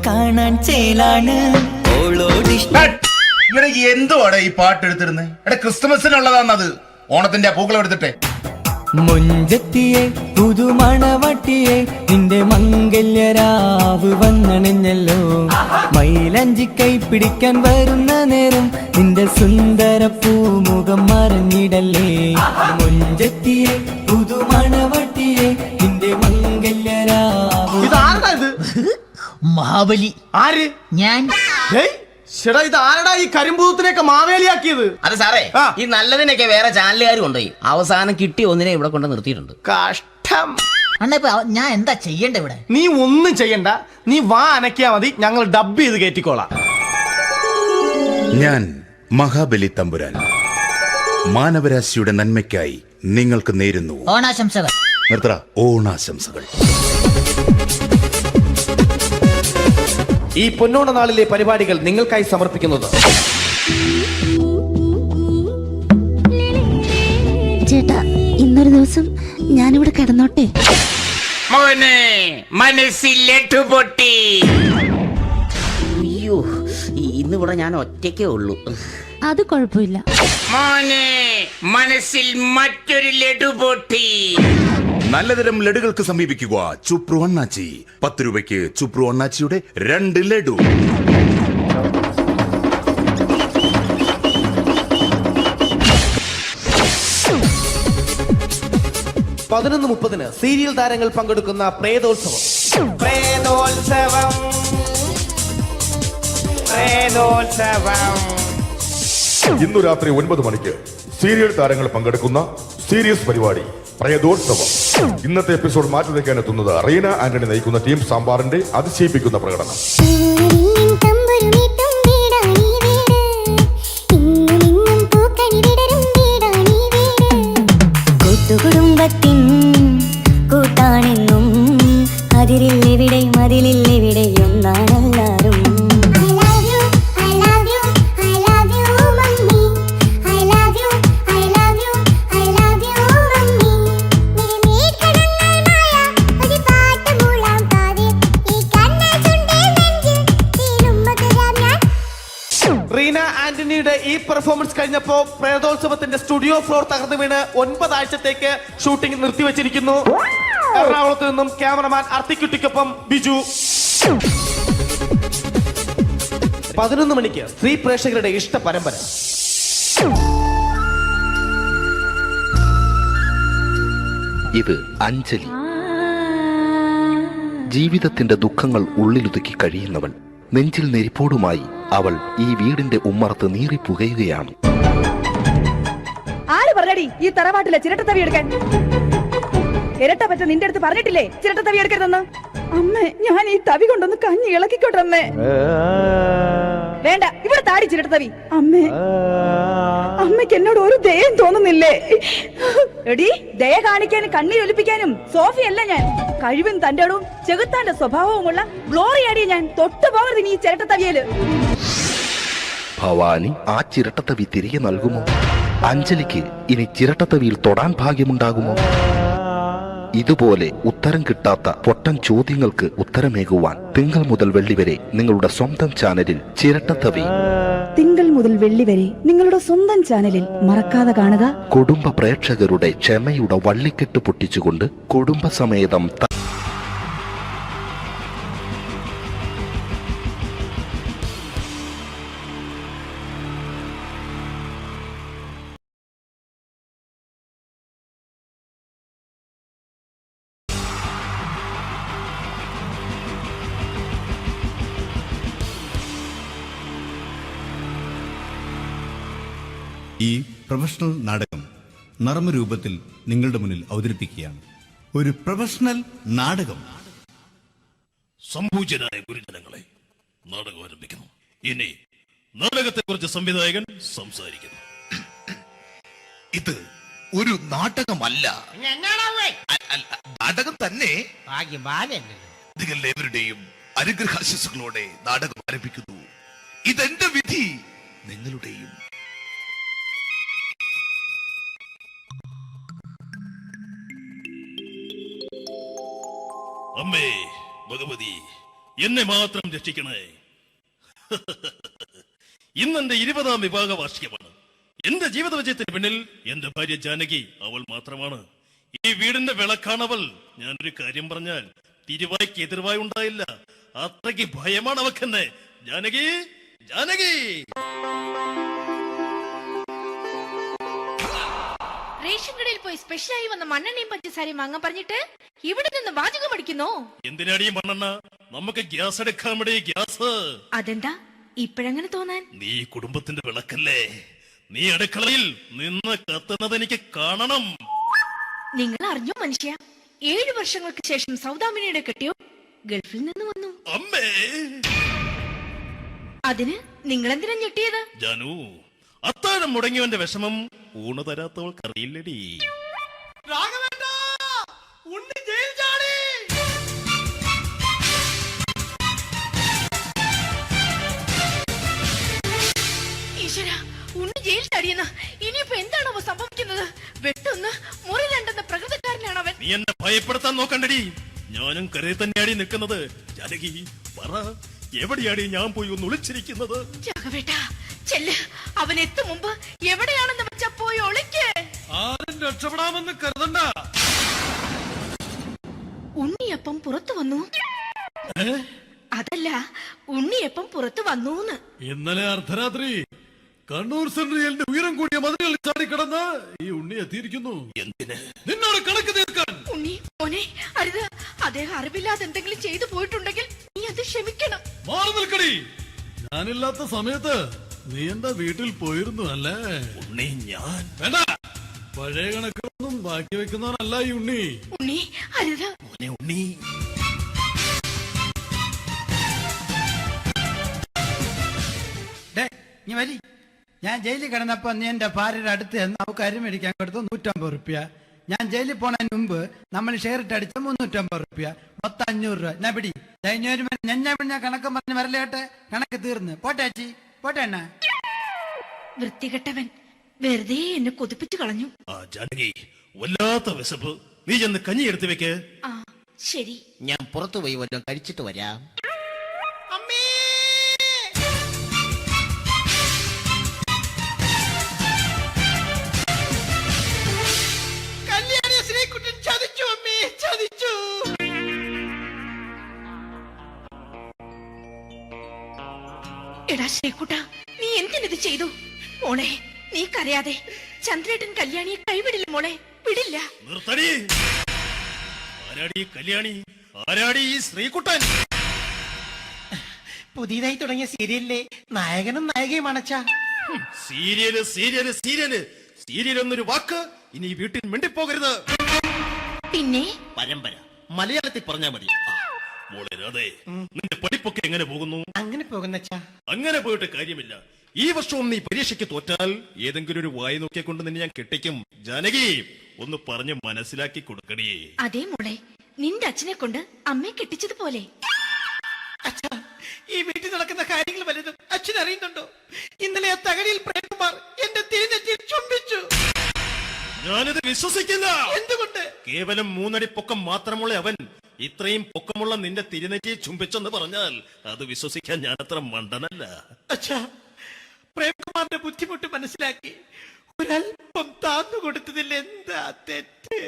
കാണാൻ ചേലാണ് എന്തുവാടെ ഈ പാട്ട് എടുത്തിരുന്നത്? എടാ, ക്രിസ്മസിനുള്ളതാണത്. ഓണത്തിന്റെ പൂക്കളം എടുത്തിട്ടെ. മുഞ്ചത്തിയെ പുതുമണവട്ടിയെ നിന്റെ മംഗല്യരാവ് വന്നണഞ്ഞല്ലോ. മൈലഞ്ചി കൈ പിടിക്കാൻ വരുന്ന നേരം നിന്റെ സുന്ദര പൂമുഖം മറഞ്ഞിടല്ലേ. മുഞ്ചത്തിയെ പുതുമണവട്ടിയെ നിന്റെ മംഗല്യരാവ്. മഹാബലി. ആര്? ഞാൻ. ചേട്ടാ, ഇത് ആരടാ ഈ കരിമ്പൂത്തിനെയൊക്കെ മാവേലിയാക്കിയത്? അത് സാറേ, ഈ നല്ലതിനൊക്കെ വേറെ ചാനലുകാർ കൊണ്ടുപോയി അവസാനം കിട്ടി ഒന്നിനെ ഇവിടെ കൊണ്ട് നിർത്തിയിട്ടുണ്ട്. കഷ്ടം. ഞാൻ എന്താ ചെയ്യണ്ട ഇവിടെ? നീ ഒന്നും ചെയ്യണ്ട, നീ വാ അനക്കിയാ മതി, ഞങ്ങൾ ഡബ് ചെയ്ത് കയറ്റിക്കോളാം. ഞാൻ മഹാബലി തമ്പുരാൻ മാനവരാശിയുടെ നന്മയ്ക്കായി നിങ്ങൾക്ക് നേരുന്നു ഓണാശംസകൾ. നിർത്തറ. ഓണാശംസകൾ. ഈ പൊന്നോണ നാളിലെ പരിപാടികൾ നിങ്ങൾക്കായി സമർപ്പിക്കുന്നത് ചേട്ടാ, ഇന്നൊരു ദിവസം ഞാനിവിടെ കിടന്നോട്ടെ. മോനെ മനസ്സിലെട്ടു പൊട്ടി. അയ്യോ, ഇന്നിവിടെ ഞാൻ ഒറ്റയ്ക്കേ ഉള്ളൂ. അത് കുഴപ്പമില്ല. മോനെ മനസ്സിൽ മറ്റൊരു ലഡു പൊട്ടി. നല്ലതരം ലഡുകൾക്ക് സമീപിക്കുക ചുപ്രു അണ്ണാച്ചി. 10 രൂപയ്ക്ക് ചുപ്രു അണ്ണാച്ചിയുടെ 2 ലഡു. (11:30) സീരിയൽ താരങ്ങൾ പങ്കെടുക്കുന്ന പ്രേതോത്സവം. ഇന്നു രാത്രി 9 മണിക്ക് സീരിയൽ താരങ്ങൾ പങ്കെടുക്കുന്ന സീരിയസ് പരിപാടി പ്രേതോത്സവം. ഇന്നത്തെ എപ്പിസോഡ് മാറ്റി വയ്ക്കാൻ എത്തുന്നത് റീന ആന്റണി നയിക്കുന്ന ടീം സാമ്പാറിന്റെ അതിശയിപ്പിക്കുന്ന പ്രകടനം. കുടുംബത്തിൻ കൂട്ടാണെന്നും അതിരില്ലെവിടെ മതിലില്ലെവിടെ ഒന്നാണെല്ലാരും. റീന ആന്റണിയുടെ ഈ പെർഫോമൻസ് കഴിഞ്ഞപ്പോ പ്രേതോത്സവത്തിന്റെ സ്റ്റുഡിയോ ഫ്ലോർ തകർന്നു വീണ് 9 ആഴ്ചത്തേക്ക് ഷൂട്ടിംഗ് നിർത്തിവെച്ചിരിക്കുന്നു. എറണാകുളത്ത് നിന്നും ക്യാമറമാൻ അർത്തിക്കുട്ടിക്കൊപ്പം ബിജു. 11 മണിക്ക് സ്ത്രീ പ്രേക്ഷകരുടെ ഇഷ്ട പരമ്പര. ഇത് അഞ്ജലി. ജീവിതത്തിന്റെ ദുഃഖങ്ങൾ ഉള്ളിലൊതുക്കി കഴിയുന്നവൾ. നെഞ്ചിൽ നെരിപ്പോടുമായി അവൾ ഈ വീടിന്റെ ഉമ്മറത്ത് നീറിപ്പുകയുകയാണ്. ആര് പറഞ്ഞടി ഈ തറവാട്ടിലെ ചിരട്ടത്തവി എടുക്കാൻ? ഇരട്ട പറ്റ നിന്റെ അടുത്ത് പറഞ്ഞിട്ടില്ലേ ചിരട്ടത്തവി എടുക്കരുതെന്ന്? അമ്മേ, ഞാൻ ഈ തവി കൊണ്ടൊന്ന് കഞ്ഞി ഇളക്കിക്കോട്ടെ അമ്മേ. വേണ്ട, ഇവിടെ താടി ചിരട്ടത്തവി. അമ്മേ, അമ്മയ്ക്ക് എന്നോട് ഒരു ദയം തോന്നുന്നില്ലേ? എടി, ദയ കാണിക്കാനും കണ്ണീരൊലിപ്പിക്കാനും സോഫിയല്ല ഞാൻ. കഴിവും തന്റെ ഇടവും ചെകുത്താന്റെ സ്വഭാവവുമുള്ള ഗ്ലോറിയാടി ഞാൻ. തൊട്ടുപോകരുത് നീ ചിരട്ടത്തവിയല്. ഭവാനി ആ ചിരട്ടത്തവി തിരികെ നൽകുമോ? അഞ്ജലിക്ക് ഇനി ചിരട്ടത്തവിയിൽ തൊടാൻ ഭാഗ്യമുണ്ടാകുമോ? ഇതുപോലെ ഉത്തരം കിട്ടാത്ത പൊട്ടൻ ചോദ്യങ്ങൾക്ക് ഉത്തരമേകുവാൻ തിങ്കൾ മുതൽ വെള്ളി വരെ നിങ്ങളുടെ സ്വന്തം ചാനലിൽ ചിരട്ടത്തവി. തിങ്കൾ മുതൽ വെള്ളി വരെ നിങ്ങളുടെ സ്വന്തം ചാനലിൽ മറക്കാതെ കാണുക. കുടുംബ പ്രേക്ഷകരുടെ ക്ഷമയുടെ വള്ളിക്കെട്ട് പൊട്ടിച്ചുകൊണ്ട് കുടുംബസമേതം ഈ പ്രൊഫഷണൽ നാടകം നർമ്മരൂപത്തിൽ നിങ്ങളുടെ മുന്നിൽ അവതരിപ്പിക്കുകയാണ്. ഒരു പ്രൊഫഷണൽ നാടകം. സംപൂജ്യനായ ഗുരുജനങ്ങളെ, നാടകം ആരംഭിക്കുന്നു. ഇനി നാടകത്തെ കുറിച്ച് സംവിധായകൻ സംസാരിക്കുന്നു. ഇത് ഒരു നാടകമല്ല, നാടകം തന്നെ. നിങ്ങളെവരുടെയും അനുഗ്രഹാശിസുകളോടെ നാടകം ആരംഭിക്കുന്നു. ഇതെന്റെ വിധി, നിങ്ങളുടെയും. അമ്മേ ഭഗവതി, എന്നെ മാത്രം രക്ഷിക്കണേ. ഇന്നെന്റെ 20ാം വിവാഹ വാർഷികമാണ്. എന്റെ ജീവിത വിജയത്തിന് പിന്നിൽ എന്റെ ഭാര്യ ജാനകി അവൾ മാത്രമാണ്. ഈ വീടിന്റെ വിളക്കാണവൾ. ഞാനൊരു കാര്യം പറഞ്ഞാൽ തിരുവായ്ക്ക് എതിർവായി ഉണ്ടായില്ല. അത്രയ്ക്ക് ഭയമാണ് അവക്കെന്നെ. ജാനകി, ജാനകി. റേഷൻ കടയിൽ പോയി സ്പെഷ്യലായി വന്ന മണ്ണെണ്ണയും പഞ്ചസാരയും വാങ്ങാൻ പറഞ്ഞിട്ട് ഇവിടെ നിന്ന് വാചകം അടിക്കുന്നോ? എന്തിനാടി മണ്ണെണ്ണ? നമുക്ക് ഗ്യാസ് എടുക്കാൻ വേണ്ടി ഗ്യാസ്. അതെന്താ ഇപ്പോഴങ്ങനെ തോന്നാൻ? നീ കുടുംബത്തിന്റെ വിളക്കല്ലേ. നീ അടുക്കളയിൽ നിന്ന് കത്തുന്നത് എനിക്ക് കാണണം. നിങ്ങൾ അറിഞ്ഞോ മനുഷ്യ, 7 വർഷങ്ങൾക്ക് ശേഷം സൗദാമിനിയുടെ കെട്ടിയോ ഗൾഫിൽ നിന്ന് വന്നു. അമ്മേ, അതിന് നിങ്ങൾ എന്തിനാ ഞെട്ടിയത്? ജാനു, അത്താഴം മുടങ്ങിയവന്റെ വിഷമം ഊണ് തരാത്തവൾക്കറിയില്ലടി. ഈശ്വര, ഉണ്ണി ജയിൽ ചാടിയെന്ന്. ഇനിയിപ്പോ എന്താണോ സംഭവിക്കുന്നത്? വെട്ടൊന്ന് മുറി രണ്ടെന്ന പ്രകൃതക്കാരനാണ് അവൻ. നീ എന്നെ ഭയപ്പെടുത്താൻ നോക്കണ്ടടി. ഞാനും കരയിൽ തന്നെയാടി നിൽക്കുന്നത്. ജാനകി, പറ, എവിടെയാടി ഞാൻ പോയി ഒന്ന് ഒളിച്ചിരിക്കുന്നത്? രാഘവേട്ടാ, ചെല്ല്. അവൻ എത്തും മുമ്പ് എവിടെയാണെന്ന് വെച്ചാ പോയി ഒളിക്ക്. ആരും രക്ഷപ്പെടാമെന്ന് കരുതണ്ട. ഉണ്ണിയപ്പം പുറത്തു വന്നു. അതല്ല, ഉണ്ണിയപ്പം പുറത്തു വന്നൂന്ന്. ഇന്നലെ അർദ്ധരാത്രി കണ്ണൂർ സെൻട്രലിന്റെ ഉയരം കൂടിയ മതിലുകളിൽ ചാടിക്കിടന്ന് ഈ ഉണ്ണി എത്തിയിരിക്കുന്നു. എന്തിന്? നിന്നോട് കണക്ക് തീർക്കാൻ. ഉണ്ണി മോനെ, അരുത്. അദ്ദേഹം അറിവില്ലാതെ എന്തെങ്കിലും ചെയ്തു പോയിട്ടുണ്ടെങ്കിൽ നീ അത് ക്ഷമിക്കണം. മാറി നിൽക്കടി. ഞാനില്ലാത്ത സമയത്ത് നീ എന്താ വീട്ടിൽ പോയിരുന്നു അല്ലേ? ഉണ്ണി, ഞാൻ വേണ്ട. പഴയ കണക്കൊന്നും ബാക്കി വെക്കുന്നവനല്ല ഈ ഉണ്ണി. ഉണ്ണി, അരുത്. ഉണ്ണി, നീ വരി. ഞാൻ ജയിലിൽ കിടന്നപ്പോ നീ എന്റെ ഭാര്യയുടെ അടുത്ത് എന്ന് അവൾക്ക് അരി മേടിക്കാൻ കൊടുത്തു 150 റുപ്യ. ഞാൻ ജയിലിൽ പോണതിന് മുമ്പ് നമ്മൾ ഷെയർ ഇട്ട് അടിച്ച 350 റുപ്യ, മൊത്തം 500 രൂപ. ഞാൻ പിടി. ഞാൻ കണക്ക് പറഞ്ഞ് വരലേട്ടെ. കണക്ക് തീർന്ന്. പോട്ടെ അച്ചി, പോട്ടെ അണ്ണ. വൃത്തികെട്ടവൻ വെറുതെ എന്നെ കൊതിപ്പിച്ചു കളഞ്ഞു. ജാനകി, വല്ലാത്ത വിശപ്പ്. നീ ചെന്ന് കഞ്ഞി എടുത്തു വെക്ക്. ആ ശരി. ഞാൻ പുറത്തു പോയി വല്ലതും കഴിച്ചിട്ട് വരാം. എടാ ശ്രീകുട്ട, നീ എന്തിനിത് ചെയ്തു? മോളെ, നീ കരയാതെ. ചന്ദ്രേട്ടൻ കല്യാണിയെ കൈവിടില്ല മോളെ, വിടില്ല. നിർത്തടി. ആരാടി കല്യാണി? ആരാടി ഈ ശ്രീകുട്ടൻ? പുതിയതായി തുടങ്ങിയ സീരിയലിലെ നായകനും നായികയുമാണ്. സീരിയല് സീരിയല് സീരിയല് സീരിയൽ എന്നൊരു വാക്ക് ഇനി വീട്ടിൽ മിണ്ടിപ്പോകരുത്. പിന്നെ പരമ്പര മലയാളത്തിൽ പറഞ്ഞാൽ മതി. മോളെ രാധേ, നിന്റെ പഠിപ്പൊക്കെ എങ്ങനെ പോകുന്നു? അങ്ങനെ പോകുന്ന അങ്ങനെ പോയിട്ട് കാര്യമില്ല. ഈ വർഷവും നീ പരീക്ഷയ്ക്ക് തോറ്റാൽ ഏതെങ്കിലും ഒരു വായി നോക്കിക്കൊണ്ട് നിന്നെ ഞാൻ കെട്ടിക്കും. ജാനകി, ഒന്ന് പറഞ്ഞ് മനസ്സിലാക്കി കൊടുക്കണേ. അതേ മോളെ, നിന്റെ അച്ഛനെ കൊണ്ട് അമ്മയെ കെട്ടിച്ചതുപോലെ. ഈ വീട്ടിൽ നടക്കുന്ന കാര്യങ്ങൾ വലുതും അച്ഛൻ അറിയുന്നുണ്ടോ? ഇന്നലെ ആ തകഴിയിൽ പ്രേംകുമാർ എന്റെ തിരിഞ്ഞെത്തി ചുംബിച്ചു. ഞാനിത് വിശ്വസിക്കില്ല. എന്തുകൊണ്ട്? കേവലം 3 അടി പൊക്കം മാത്രമുള്ള അവൻ ഇത്രയും പൊക്കമുള്ള നിന്റെ തിരുനെറ്റിയെ ചുംബിച്ചെന്ന് പറഞ്ഞാൽ അത് വിശ്വസിക്കാൻ ഞാൻ അത്ര മണ്ടനല്ല. അച്ഛാ, പ്രേംകുമാറിന്റെ ബുദ്ധിമുട്ട് മനസ്സിലാക്കി ഒരല്പം താന്നു കൊടുത്തതിൽ എന്താ തെറ്റ്?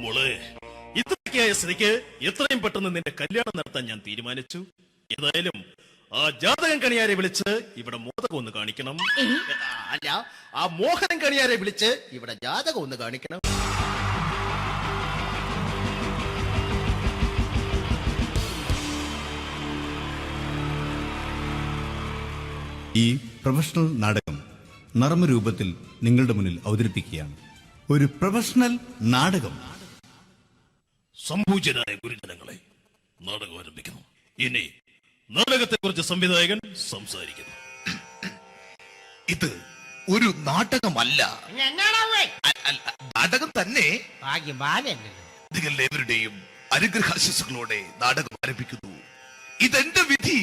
മോളെ, ഇത്രയ്ക്കായ സ്ഥിതിക്ക് എത്രയും പെട്ടെന്ന് നിന്റെ കല്യാണം നടത്താൻ ഞാൻ തീരുമാനിച്ചു. ഏതായാലും ആ ജാതകം കണിയാരെ വിളിച്ച് ഇവിടെ മോദകം ഒന്ന് കാണിക്കണം. അല്ല, ആ മോഹനം കണിയാരെ വിളിച്ച് ഇവിടെ ജാതകം ഒന്ന് കാണിക്കണം. ഈ പ്രൊഫഷണൽ നാടകം നർമ്മരൂപത്തിൽ നിങ്ങളുടെ മുന്നിൽ അവതരിപ്പിക്കുകയാണ്. ഒരു പ്രൊഫഷണൽ നാടകം. സംപൂജ്യരായ ഗുരുജനങ്ങളെ, നാടകം ആരംഭിക്കുന്നു. ഇനി നാടകത്തെ കുറിച്ച് സംവിധായകൻ സംസാരിക്കുന്നു. ഇത് ഒരു നാടകമല്ല, നാടകം തന്നെ. നിങ്ങളെവരുടെയും അനുഗ്രഹാശിസുകളോടെ നാടകം ആരംഭിക്കുന്നു. ഇതെന്റെ വിധി,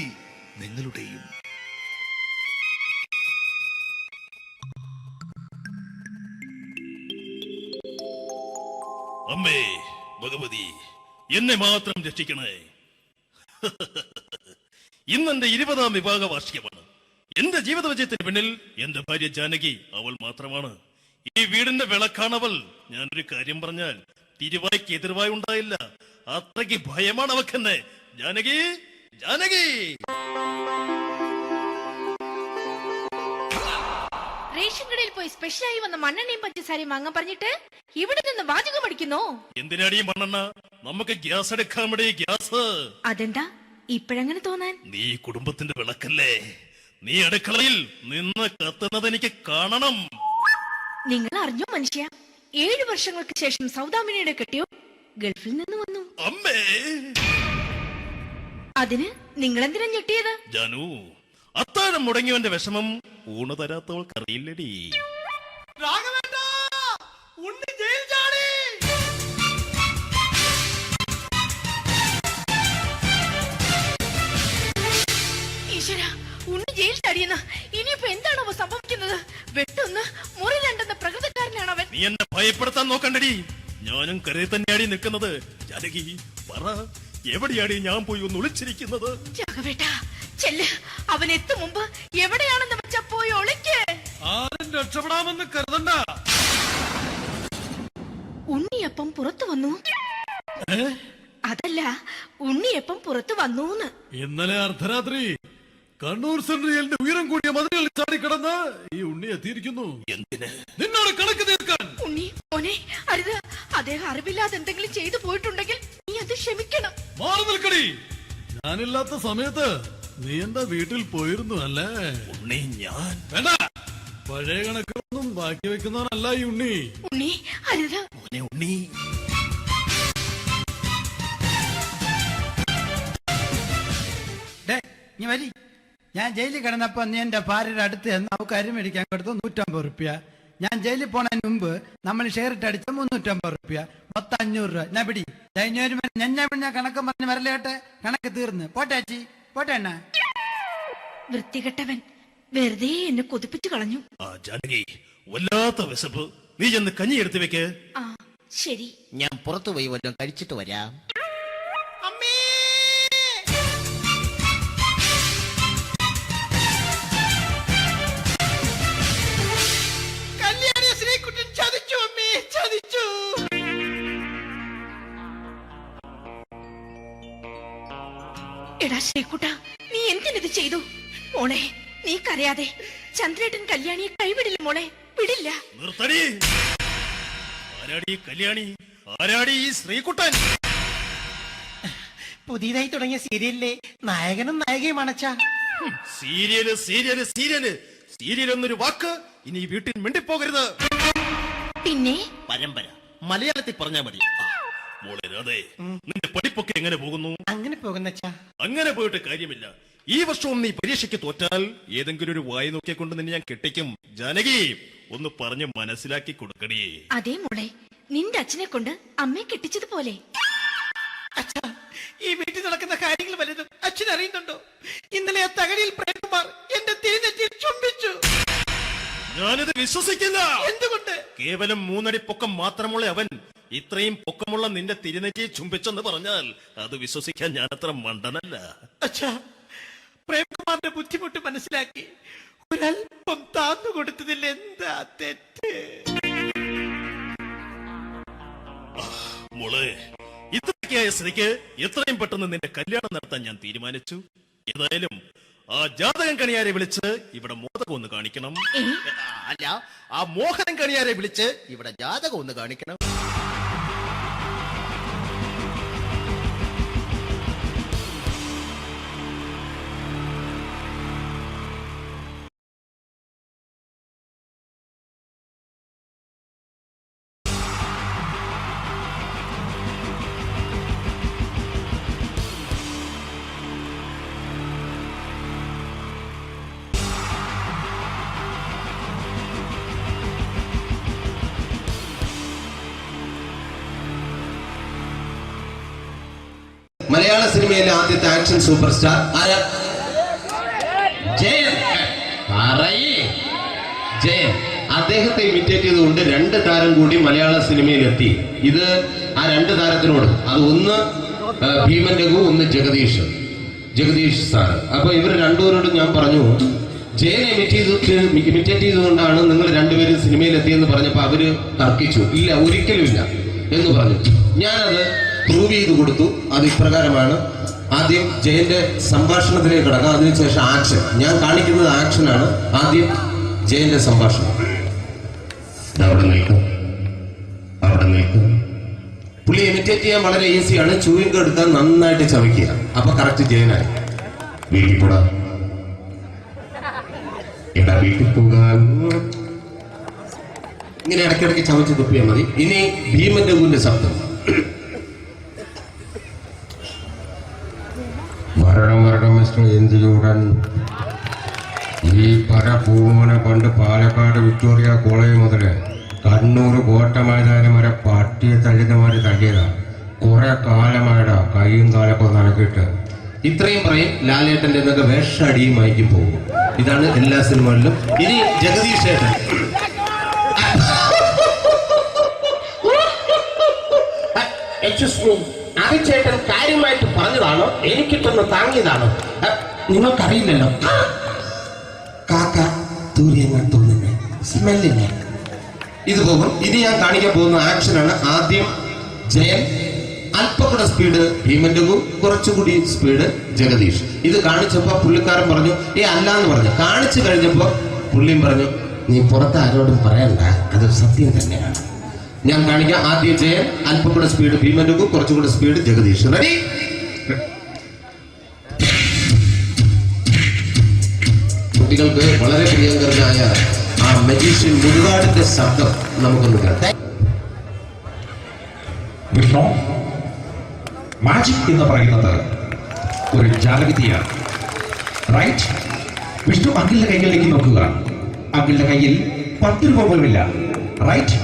നിങ്ങളുടെയും. അമ്മേ ഭഗവതി, എന്നെ മാത്രം രക്ഷിക്കണേ. ഇന്നെന്റെ 20ാം വിവാഹ വാർഷികമാണ്. എന്റെ ജീവിത വിജയത്തിന് പിന്നിൽ എന്റെ ഭാര്യ ജാനകി അവൾ മാത്രമാണ്. ഈ വീടിന്റെ വിളക്കാണവൾ. ഞാനൊരു കാര്യം പറഞ്ഞാൽ തിരുവായ്ക്ക് എതിർവായി ഉണ്ടായില്ല. അത്രയ്ക്ക് ഭയമാണ് അവക്കെന്നെ. ജാനകി, ജാനകി. റേഷൻ കടയിൽ പോയി സ്പെഷ്യലായി വന്ന മണ്ണെണ്ണയും പഞ്ചസാരയും വാങ്ങാൻ പറഞ്ഞിട്ട് ഇവിടെ നിന്ന് വാചകം അടിക്കുന്നോ? എന്തിനാടി മണ്ണെണ്ണ? നമുക്ക് ഗ്യാസ് എടുക്കാൻ വേണ്ടി ഗ്യാസ്. അതെന്താ ഇപ്പോഴങ്ങനെ തോന്നാൻ? നീ കുടുംബത്തിന്റെ വിളക്കല്ലേ. നീ അടുക്കളയിൽ നിന്ന് കത്തുന്നത് എനിക്ക് കാണണം. നിങ്ങൾ അറിഞ്ഞോ മനുഷ്യ, 7 വർഷങ്ങൾക്ക് ശേഷം സൗദാമിനിയുടെ കെട്ടിയോ ഗൾഫിൽ നിന്ന് വന്നു. അമ്മേ, അതിന് നിങ്ങൾ എന്തിനാ ഞെട്ടിയത്? ജാനു, അത്താഴം മുടങ്ങിയവന്റെ വിഷമം ഊണ് തരാത്തവൾക്കറിയില്ലടി. ഈശ്വരാ, ഉണ്ണി ജയിൽ ചാടിയെന്ന്. ഇനിയിപ്പോ എന്താണോ സംഭവിക്കുന്നത്? വെട്ടൊന്ന് മുറി രണ്ടെന്ന പ്രകൃതക്കാരനാണ് അവൻ. നീ എന്നെ ഭയപ്പെടുത്താൻ നോക്കണ്ടടി. ഞാനും കരയിൽ തന്നെയാടി നിൽക്കുന്നത്. ജാനകി, പറ, എവിടെയാടി ഞാൻ പോയി ഒന്ന് ഒളിച്ചിരിക്കുന്നത്? രാഘവേട്ടാ, ചെല്ല്. അവൻ എത്തും മുമ്പ് എവിടെയാണെന്ന് വെച്ചാ പോയി ഒളിക്ക്. ആരും രക്ഷപ്പെടാമെന്ന് കരുതണ്ട. ഉണ്ണിയപ്പം പുറത്തു വന്നു. അതല്ല, ഉണ്ണിയപ്പം പുറത്തു വന്നൂന്ന്. ഇന്നലെ അർദ്ധരാത്രി കണ്ണൂർ സെൻട്രലിന്റെ ഉയരം കൂടിയ മതിലുകളിൽ ചാടിക്കിടന്ന് ഈ ഉണ്ണി എത്തിയിരിക്കുന്നു. എന്തിന്? നിന്നോട് കണക്ക് തീർക്കാൻ. ഉണ്ണി മോനെ, അരുത്. അദ്ദേഹം അറിവില്ലാതെ എന്തെങ്കിലും ചെയ്തു പോയിട്ടുണ്ടെങ്കിൽ നീ അത് ക്ഷമിക്കണം. മാറി നിൽക്കടി. ഞാനില്ലാത്ത സമയത്ത് നീ എന്താ വീട്ടിൽ പോയിരുന്നു അല്ലേ? ഉണ്ണി, ഞാൻ വേണ്ട. പഴയ കണക്കൊന്നും ബാക്കി വെക്കുന്നവനല്ല ഈ ഉണ്ണി. ഉണ്ണി, അരുത്. ഉണ്ണി, നീ വരി. ഞാൻ ജയിലിൽ കിടന്നപ്പോ നീ എന്റെ ഭാര്യയുടെ അടുത്ത് എന്ന് അവൾക്ക് അരി മേടിക്കാൻ കൊടുത്തു 150 റുപ്യ. ഞാൻ ജയിലിൽ പോണതിന് മുമ്പ് നമ്മൾ ഷെയർ ഇട്ട് അടിച്ച 350 റുപ്യ, മൊത്തം 500 രൂപ. ഞാൻ പിടി. ഞാൻ കണക്ക് പറഞ്ഞ് വരലേട്ടെ. കണക്ക് തീർന്ന്. പോട്ടെ അച്ചി, പോട്ടെ അണ്ണ. വൃത്തികെട്ടവൻ വെറുതെ എന്നെ കൊതിപ്പിച്ചു കളഞ്ഞു. ജാനകി, വല്ലാത്ത വിശപ്പ്. നീ ചെന്ന് കഞ്ഞി എടുത്തു വെക്ക്. ആ ശരി. ഞാൻ പുറത്തു പോയി വല്ലതും കഴിച്ചിട്ട് വരാം. എടാ ശ്രീകുട്ട, നീ എന്തിനിത് ചെയ്തു? മോളെ, നീ കരയാതെ. ചന്ദ്രേട്ടൻ കല്യാണിയെ കൈവിടില്ല മോളെ, വിടില്ല. നിർത്തടി. ആരാടി കല്യാണി? ആരാടി ഈ ശ്രീകുട്ടൻ? പുതിയതായി തുടങ്ങിയ സീരിയലിലെ നായകനും നായികയും അണച്ച. സീരിയല് സീരിയല് സീരിയല് സീരിയൽ എന്നൊരു വാക്ക് ഇനി വീട്ടിൽ മിണ്ടിപ്പോകരുത്. പിന്നെ പരമ്പര മലയാളത്തിൽ പറഞ്ഞാ മതി. മോളെ രാധേ, നിന്റെ പഠിപ്പൊക്കെ എങ്ങനെ പോകുന്നു? അങ്ങനെ പോകുന്ന അങ്ങനെ പോയിട്ട് കാര്യമില്ല. ഈ വർഷവും നീ പരീക്ഷയ്ക്ക് തോറ്റാൽ ഏതെങ്കിലും ഒരു വായി നോക്കിക്കൊണ്ട് നിന്നെ ഞാൻ കെട്ടിക്കും. ജാനകി, ഒന്ന് പറഞ്ഞ് മനസ്സിലാക്കി കൊടുക്കണേ. അതേ മോളെ, നിന്റെ അച്ഛനെ കൊണ്ട് അമ്മയെ കെട്ടിച്ചതുപോലെ. ഈ വീട്ടിൽ നടക്കുന്ന കാര്യങ്ങൾ വലുതും അച്ഛൻ അറിയുന്നുണ്ടോ? ഇന്നലെ ആ തകഴിയിൽ പ്രേംകുമാർ എന്റെ തിരിഞ്ഞെത്തി ചുംബിച്ചു. ഞാനിത് വിശ്വസിക്കില്ല. എന്തുകൊണ്ട്? കേവലം 3 അടി പൊക്കം മാത്രമുള്ള അവൻ ഇത്രയും പൊക്കമുള്ള നിന്റെ തിരുനെറ്റിയെ ചുംബിച്ചെന്ന് പറഞ്ഞാൽ അത് വിശ്വസിക്കാൻ ഞാൻ അത്ര മണ്ടനല്ല. അച്ഛാ, പ്രേംകുമാറിന്റെ ബുദ്ധിമുട്ട് മനസ്സിലാക്കി ഒരല്പം താന്നു കൊടുത്തതിൽ എന്താ തെറ്റ്? മോളെ, ഇത്രയ്ക്കായ സ്ഥിതിക്ക് എത്രയും പെട്ടെന്ന് നിന്റെ കല്യാണം നടത്താൻ ഞാൻ തീരുമാനിച്ചു. ഏതായാലും ആ ജാതകം കണിയാരെ വിളിച്ച് ഇവിടെ മോദകം ഒന്ന് കാണിക്കണം. അല്ല, ആ മോഹനം കണിയാരെ വിളിച്ച് ഇവിടെ ജാതകം ഒന്ന് കാണിക്കണം. മലയാള സിനിമയിലെ ആദ്യത്തെ ആക്ഷൻ സൂപ്പർ സ്റ്റാർ ആരാ? ജയൻ. ജയൻ. അദ്ദേഹത്തെ ഇമിറ്റേറ്റ് ചെയ്തുകൊണ്ട് 2 താരം കൂടി മലയാള സിനിമയിലെത്തി. ഇത് ആ 2 താരത്തിനോട്, അത് ഒന്ന് ഭീമൻ രഘു, ഒന്ന് ജഗദീഷ് സാർ. അപ്പൊ ഇവർ രണ്ടുപേരോടും ഞാൻ പറഞ്ഞു, ജയനെ ഇമിറ്റേറ്റ് ചെയ്തുകൊണ്ടാണ് നിങ്ങൾ രണ്ടുപേരും സിനിമയിലെത്തിയെന്ന് പറഞ്ഞപ്പോൾ അവര് തർക്കിച്ചു. ഇല്ല, ഒരിക്കലും ഇല്ല എന്ന് പറഞ്ഞു. ഞാനത് പ്രൂവ് ചെയ്ത് കൊടുത്തു. അത് ഇപ്രകാരമാണ്. ആദ്യം ജയന്റെ സംഭാഷണത്തിലേക്ക് കിടക്കാം, അതിനുശേഷം ആക്ഷൻ. ഞാൻ കാണിക്കുന്നത് ആക്ഷനാണ്. ആദ്യം ജയന്റെ സംഭാഷണം. അവിടെ നിൽക്കും. പുള്ളി ഇമിറ്റേറ്റ് ചെയ്യാൻ വളരെ ഈസിയാണ്. ചൂയിങ് എടുത്താൽ നന്നായിട്ട് ചവയ്ക്കുക. അപ്പൊ കറക്റ്റ് ജയനായി. വീട്ടിൽ പോടാ, എടാ വീട്ടിൽ പോകാൻ. ഇങ്ങനെ ഇടയ്ക്കിടയ്ക്ക് ചവച്ച് തുപ്പിയാൽ മതി. ഇനി ഭീമൻ രഘുവിന്റെ ശബ്ദം. വരണം മിസ്റ്റർ ഇന്ത്യയൂടൻ. ഈ പര പൂമോനെ പണ്ട് പാലക്കാട് വിക്ടോറിയ കോളേജ് മുതല് കണ്ണൂർ കോട്ട മൈതാനം വരെ പട്ടിയെ തല്ലുന്നമാര് തല്ലിയതാ. കുറെ കാലമായിടാ കൈയും കാലൊക്കെ നടക്കിയിട്ട്. ഇത്രയും പറയും. ലാലേട്ടന്റെ എന്നൊക്കെ വേഷടിയുമായിരിക്കും പോകും. ഇതാണ് എല്ലാ സിനിമകളിലും. ഇനി ജഗദീഷ് ഏട്ടൻ. ചേട്ടൻ കാര്യമായിട്ട് പറഞ്ഞതാണോ എനിക്കിട്ടൊന്ന് താങ്ങിയതാണോ? നിങ്ങൾക്കറിയില്ലല്ലോ. കാക്ക തൂരിയങ്ങൾ തോന്നുന്നു, സ്മെല്ലിനെ. ഇത് പോകും. ഇനി ഞാൻ കാണിക്കാൻ പോകുന്ന ആക്ഷനാണ്. ആദ്യം ജയൻ, അല്പം കൂടെ സ്പീഡ് ഭീമൻ രഘു, കുറച്ചുകൂടി സ്പീഡ് ജഗദീഷ്. ഇത് കാണിച്ചപ്പോ പുള്ളിക്കാരൻ പറഞ്ഞു അല്ലാന്ന് പറഞ്ഞു. കാണിച്ചു കഴിഞ്ഞപ്പോ പുള്ളിയും പറഞ്ഞു നീ പുറത്ത് ആരോടും പറയണ്ട, അത് സത്യം തന്നെയാണ്. ഞാൻ കാണിക്കാം. ആദ്യം ജയൻ, അല്പം കൂടെ സ്പീഡ് ഭീമൻ രഘു, കുറച്ചുകൂടെ സ്പീഡ് ജഗദീഷ്. റെഡി? കുട്ടികൾക്ക് വളരെ പ്രിയങ്കരനായ ആ മജീഷ്യൻ മുരുകാടിന്റെ ശബ്ദം നമുക്കൊന്ന് കേൾക്കാം. വിഷ്ണു, മാജിക് എന്ന് പറയുന്നത് ഒരു ജാലവിദ്യയാണ്, റൈറ്റ്? വിഷ്ണു അങ്കിളിന്റെ കൈകളിലേക്ക് നോക്കുക. അങ്കിളിന്റെ കയ്യിൽ 10 രൂപ പോലുമില്ല, റൈറ്റ്?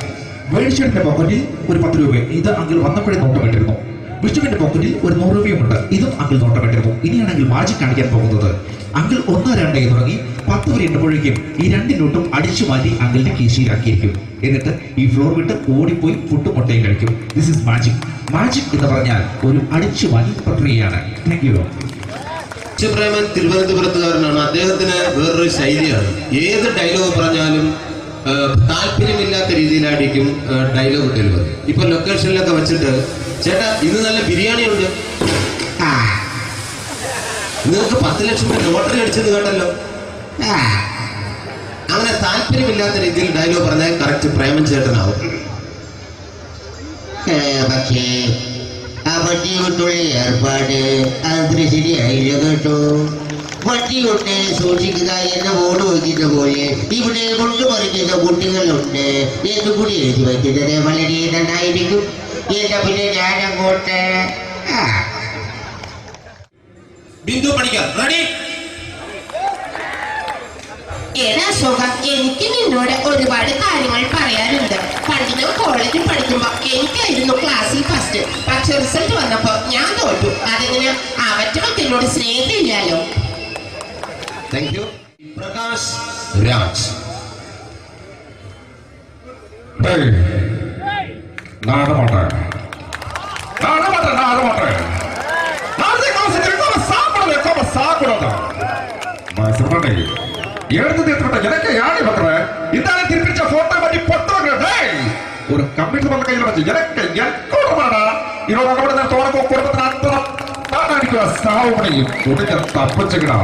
വേണിച്ചേട്ടന്റെ പോക്കറ്റിൽ ഒരു 10 രൂപ. ഇത് അങ്കിൾ വന്നപ്പോഴേ നോട്ടമിട്ടിരുന്നു. വിഷ്ണുവിന്റെ പോക്കറ്റിൽ ഒരു 100 രൂപയുമുണ്ട്. ഇതും അങ്കിൾ നോട്ടമിട്ടിരുന്നു. ഇനിയാണെങ്കിൽ മാജിക് കാണിക്കാൻ പോകുന്നത്. അങ്കിൾ 1, 2 തുടങ്ങി 10 വരെ എണ്ണുമ്പോഴേക്കും ഈ 2 നോട്ടും അടിച്ചു മാറ്റി അങ്കിളിന്റെ കീശയിലാക്കിയിരിക്കും. എന്നിട്ട് ഈ ഫ്ലോർ വിട്ട് ഓടിപ്പോയി പുട്ടും മുട്ടയും കഴിക്കും. This is magic. മാജിക് എന്ന് പറഞ്ഞാൽ ഒരു അടിച്ചു മാറ്റി പ്രക്രിയയാണ്. Thank you. പ്രേമൻ തിരുവനന്തപുരത്തുകാരനാണ്. അദ്ദേഹത്തിന് വേറൊരു ശൈലിയാണ്. ഏത് ഡയലോഗ് പറഞ്ഞാലും താല്പര്യമില്ലാത്ത രീതിയിലായിരിക്കും ഡയലോഗ് ഡെലിവറി. ഇപ്പൊ ലൊക്കേഷനിലൊക്കെ വെച്ചിട്ട് ചേട്ടാ ഇന്ന് നല്ല ബിരിയാണി ഉണ്ട്, നിങ്ങൾക്ക് 10 ലക്ഷം ലോട്ടറി അടിച്ചത് കേട്ടല്ലോ. അങ്ങനെ താല്പര്യമില്ലാത്ത രീതിയിൽ ഡയലോഗ് പറഞ്ഞാൽ കറക്റ്റ് പ്രേമൻ ചേട്ടനാവും. പക്ഷേ ആ വട്ടിയോട്ടുള്ള ഏർപ്പാട് അത്ര ശരിയായില്ല കേട്ടോ. വട്ടിയോട്ട് സൂക്ഷിക്കുക എന്ന ബോർഡ് വയ്ക്കുന്ന പോലെ ഇവിടെ കൊണ്ടുമറിക്കുന്ന കുട്ടികളുണ്ട് എന്ന് കൂടി എഴുതി വയ്ക്കുന്നത് വളരെ നന്നായിരിക്കും. എന്നാ പിന്നെ ഞാനങ്ങോട്ട് ബിന്ദു പണിക്കർ. റെഡി? എടാ ശോഭ, എനിക്ക് നിന്നോട് ഒരുപാട് കാര്യങ്ങൾ പറയാനുണ്ട്. പണ്ട് ഞാൻ കോളേജിൽ പഠിക്കുമ്പോ എനിക്കായിരുന്നു ക്ലാസ്സിൽ ഫസ്റ്റ്. പക്ഷെ റിസൾട്ട് വന്നപ്പോ ഞാൻ തോറ്റു. അതിന് അവറ്റോട് സ്നേഹമില്ലല്ലോ. Thank you. പ്രകാശ് രാജ്. ஒரு கம்ப்யூட்டர் பண்ண கையில் வச்சு எனக்கு எக்கோடமாடா இவங்க கூட தோறப்போ குடும்பത്തിന് അത്ര താനായിരിക്കും സാവ് പണി കുടിക്ക തപ്പിച്ചിക്കടാ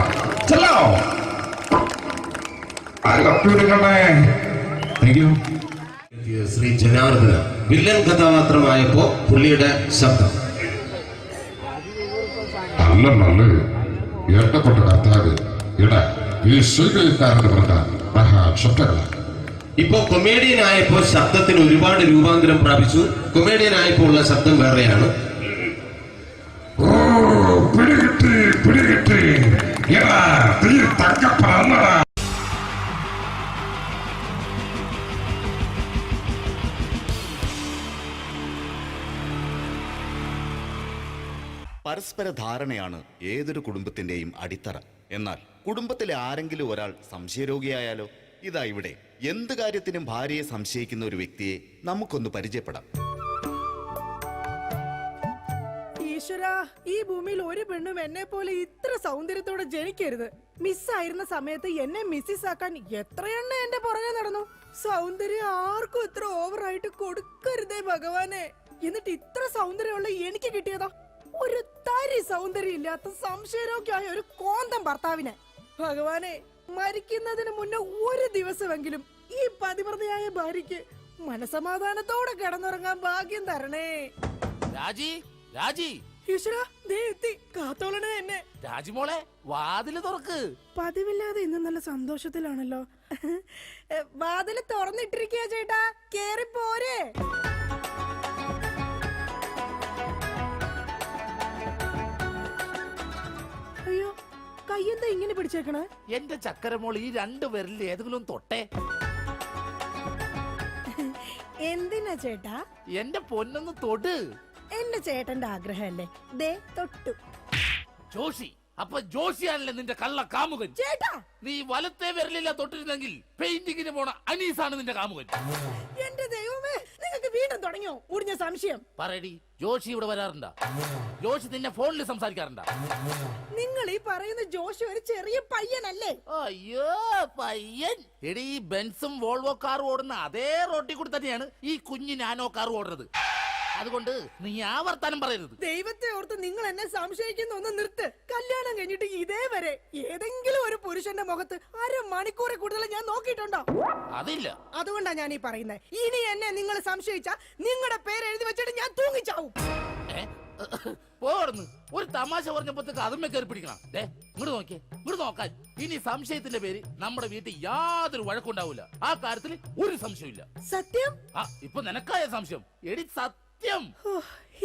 ചെല്ലോ ആര് കമ്പ്യൂട്ടറിനെ. Thank you. Shri Janardhana villain കഥാപാത്രമായപ്പോ പുള്ളിയുടെ ശബ്ദം. നല്ല നല്ല എട്ടപ്പെട്ട കർത്താവ് ഇട ഈ സ്വീകരിക്കാരന്റെ പറഞ്ഞ മഹാശബ്ദങ്ങളാണ്. ഇപ്പോ കൊമേഡിയൻ ആയപ്പോ ശബ്ദത്തിന് ഒരുപാട് രൂപാന്തരം പ്രാപിച്ചു. കൊമേഡിയൻ ആയപ്പോ ഉള്ള ശബ്ദം വേറെയാണ്. പരസ്പര ധാരണയാണ് ഏതൊരു കുടുംബത്തിന്റെയും അടിത്തറ. എന്നാൽ കുടുംബത്തിലെ ആരെങ്കിലും ഒരാൾ സംശയരോഗിയായാലോ? ഇതാ ഇവിടെ എന്ത് കാര്യത്തിനും ഭാര്യയെ സംശയിക്കുന്ന ഒരു വ്യക്തിയെ നമുക്കൊന്ന് പരിചയപ്പെടാം. ഈശ്വരാ, ഈ ഭൂമിയിൽ ഒരു പെണ്ണും എന്നെ പോലെ ഇത്ര സൗന്ദര്യത്തോടെ ജനിക്കരുത്. മിസ്സായിരുന്ന സമയത്ത് എന്നെ മിസ്സിസ് ആക്കാൻ എത്രയെണ്ണ എന്റെ പുറകെ നടന്നു. സൗന്ദര്യം ആർക്കും ഇത്ര ഓവറായിട്ട് കൊടുക്കരുതേ ഭഗവാനെ. എന്നിട്ട് ഇത്ര സൗന്ദര്യമുള്ള എനിക്ക് കിട്ടിയതാ ഒരു തരി സൗന്ദര്യം ഇല്ലാത്ത സംശയരോഗ്യമായ ഒരു കോന്തം ഭർത്താവിനെ. ഭഗവാനെ, മരിക്കുന്നതിന് മുന്നേ ഒരു ദിവസമെങ്കിലും ഈ പതിവ്രതയായ ഭാര്യയ്ക്ക് മനസമാധാനത്തോടെ കിടന്നുറങ്ങാൻ ഭാഗ്യം തരണേ. രാജി, രാജി, ഈശ്വരാ, ദേ എത്തി. കാത്തോളണേ എന്നെ. രാജിമോളെ, വാതില് തുറക്ക്. പതിവില്ലാതെ ഇന്ന് നല്ല സന്തോഷത്തിലാണല്ലോ. വാതില് തുറന്നിട്ടിരിക്കുക ചേട്ടാ, കേറി പോരെ. അയ്യോ, കയ്യെന്താ ഇങ്ങനെ പിടിച്ചേക്കണേ? എന്റെ ചക്കരമോൾ ഈ 2 വിരലിൽ ഏതെങ്കിലും തൊട്ടേ. എന്തിനാ ചേട്ടാ? എന്റെ പൊന്നൊന്ന് തൊട്. എന്റെ ചേട്ടന്റെ ആഗ്രഹമല്ലേ, ദേ തൊട്ടു. ജോഷി, അപ്പൊ ജോഷിയാണല്ലേ നിന്റെ കള്ള കാമുകൻ? ചേട്ടാ, നീ വലത്തെ വിരലില്ല തൊട്ടിരുന്നെങ്കിൽ പെയിന്റിങ്ങിന് പോണ അനീസാണ് നിന്റെ കാമുകൻ. എന്റെ ദൈവമേ, നിങ്ങൾക്ക് വീണ്ടും തുടങ്ങിയോ മുടിഞ്ഞ സംശയം? പറയടി, ജോഷി ഇവിടെ വരാറുണ്ടാ? ജോഷി നിന്നെ ഫോണിൽ സംസാരിക്കാറുണ്ടാ? നിങ്ങൾ ഈ പറയുന്ന ജോഷി ഒരു ചെറിയ പയ്യനല്ലേ? അയ്യോ, പയ്യൻ. എടി, ഈ ബെൻസും വോൾവോ കാറും ഓടുന്ന അതേ റോട്ടിൽ കൂടി തന്നെയാണ് ഈ കുഞ്ഞു നാനോ കാർ ഓടുന്നത്. അതുകൊണ്ട് നീ ആ വർത്താനം പറയരുത്. ദൈവത്തെ ഓർത്ത് നിങ്ങൾ എന്നെ സംശയിക്കുന്ന ഒന്ന് നിർത്ത്. കല്യാണം കഴിഞ്ഞിട്ട് ഇതേവരെ ഏതെങ്കിലും ഒരു പുരുഷന്റെ മുഖത്ത് 1/2 മണിക്കൂറിൽ കൂടുതൽ ഞാൻ നോക്കിയിട്ടുണ്ടോ? അതില്ല. അതുകൊണ്ടാ ഞാൻ ഈ പറയുന്നത്. ഇനി എന്നെ നിങ്ങൾ സംശയിച്ച നിങ്ങളുടെ പേര് എഴുതി വെച്ചിട്ട് ഞാൻ തൂങ്ങിച്ചാവും. പോടുന്നു. ഒരു തമാശ പറഞ്ഞപ്പോഴത്തേക്ക് അതുമ്മേ കയറി പിടിക്കണം. ഇങ്ങോട്ട് നോക്കിയേ, ഇങ്ങോട്ട് നോക്കാൻ. ഇനി സംശയത്തിന്റെ പേര് നമ്മുടെ വീട്ടിൽ യാതൊരു വഴക്കുണ്ടാവില്ല. ആ കാര്യത്തിൽ ഒരു സംശയമില്ല. സത്യം? ഇപ്പൊ നിനക്കായ സംശയം. എടി സത്യം.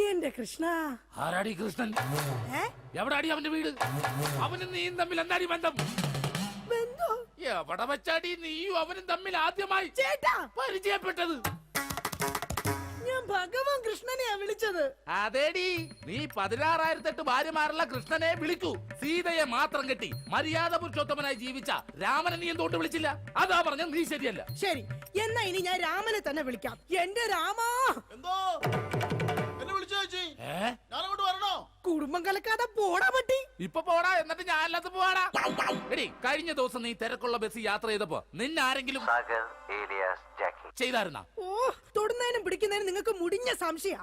എന്റെ കൃഷ്ണ. ആരാടി കൃഷ്ണൻ? എവിടാടി അവന്റെ വീട്? അവനും നീയും തമ്മിൽ എന്താടി ബന്ധം? എവിടെ വെച്ചാടി നീയും അവനും തമ്മിൽ ആദ്യമായി പരിചയപ്പെട്ടത്? ഞാൻ ഭഗവാൻ കൃഷ്ണനെയാ വിളിച്ചത്. അതേടി, നീ 16,008 ഭാര്യമാരുള്ള കൃഷ്ണനെ വിളിക്കൂ. സീതയെ മാത്രം കെട്ടി മര്യാദ പുരുഷോത്തമനായി ജീവിച്ച രാമനെ നീ എന്തുകൊണ്ട് വിളിച്ചില്ല? അതാ പറഞ്ഞ നീ ശരിയല്ല. ശരി, എന്നാ ഇനി ഞാൻ രാമനെ തന്നെ വിളിക്കാം. എന്റെ രാമാ. എന്തോ എന്നെ വിളിച്ചു ചേച്ചി? ഞാനങ്ങോട്ട് വരണോ? കുടുംബം കലക്കാതെ പോടാ പറ്റി. ഇപ്പൊ പോടാ, എന്നിട്ട് ഞാൻ അല്ലാത്ത പോവാടാ. എടി, കഴിഞ്ഞ ദിവസം നീ തിരക്കുള്ള ബസ് യാത്ര ചെയ്തപ്പോ നിന്നെ ആരെങ്കിലും ചെയ്തായിരുന്ന? ഓ, തൊടുന്നതിനും പിടിക്കുന്നതിനും നിങ്ങൾക്ക് മുടിഞ്ഞ സംശയ.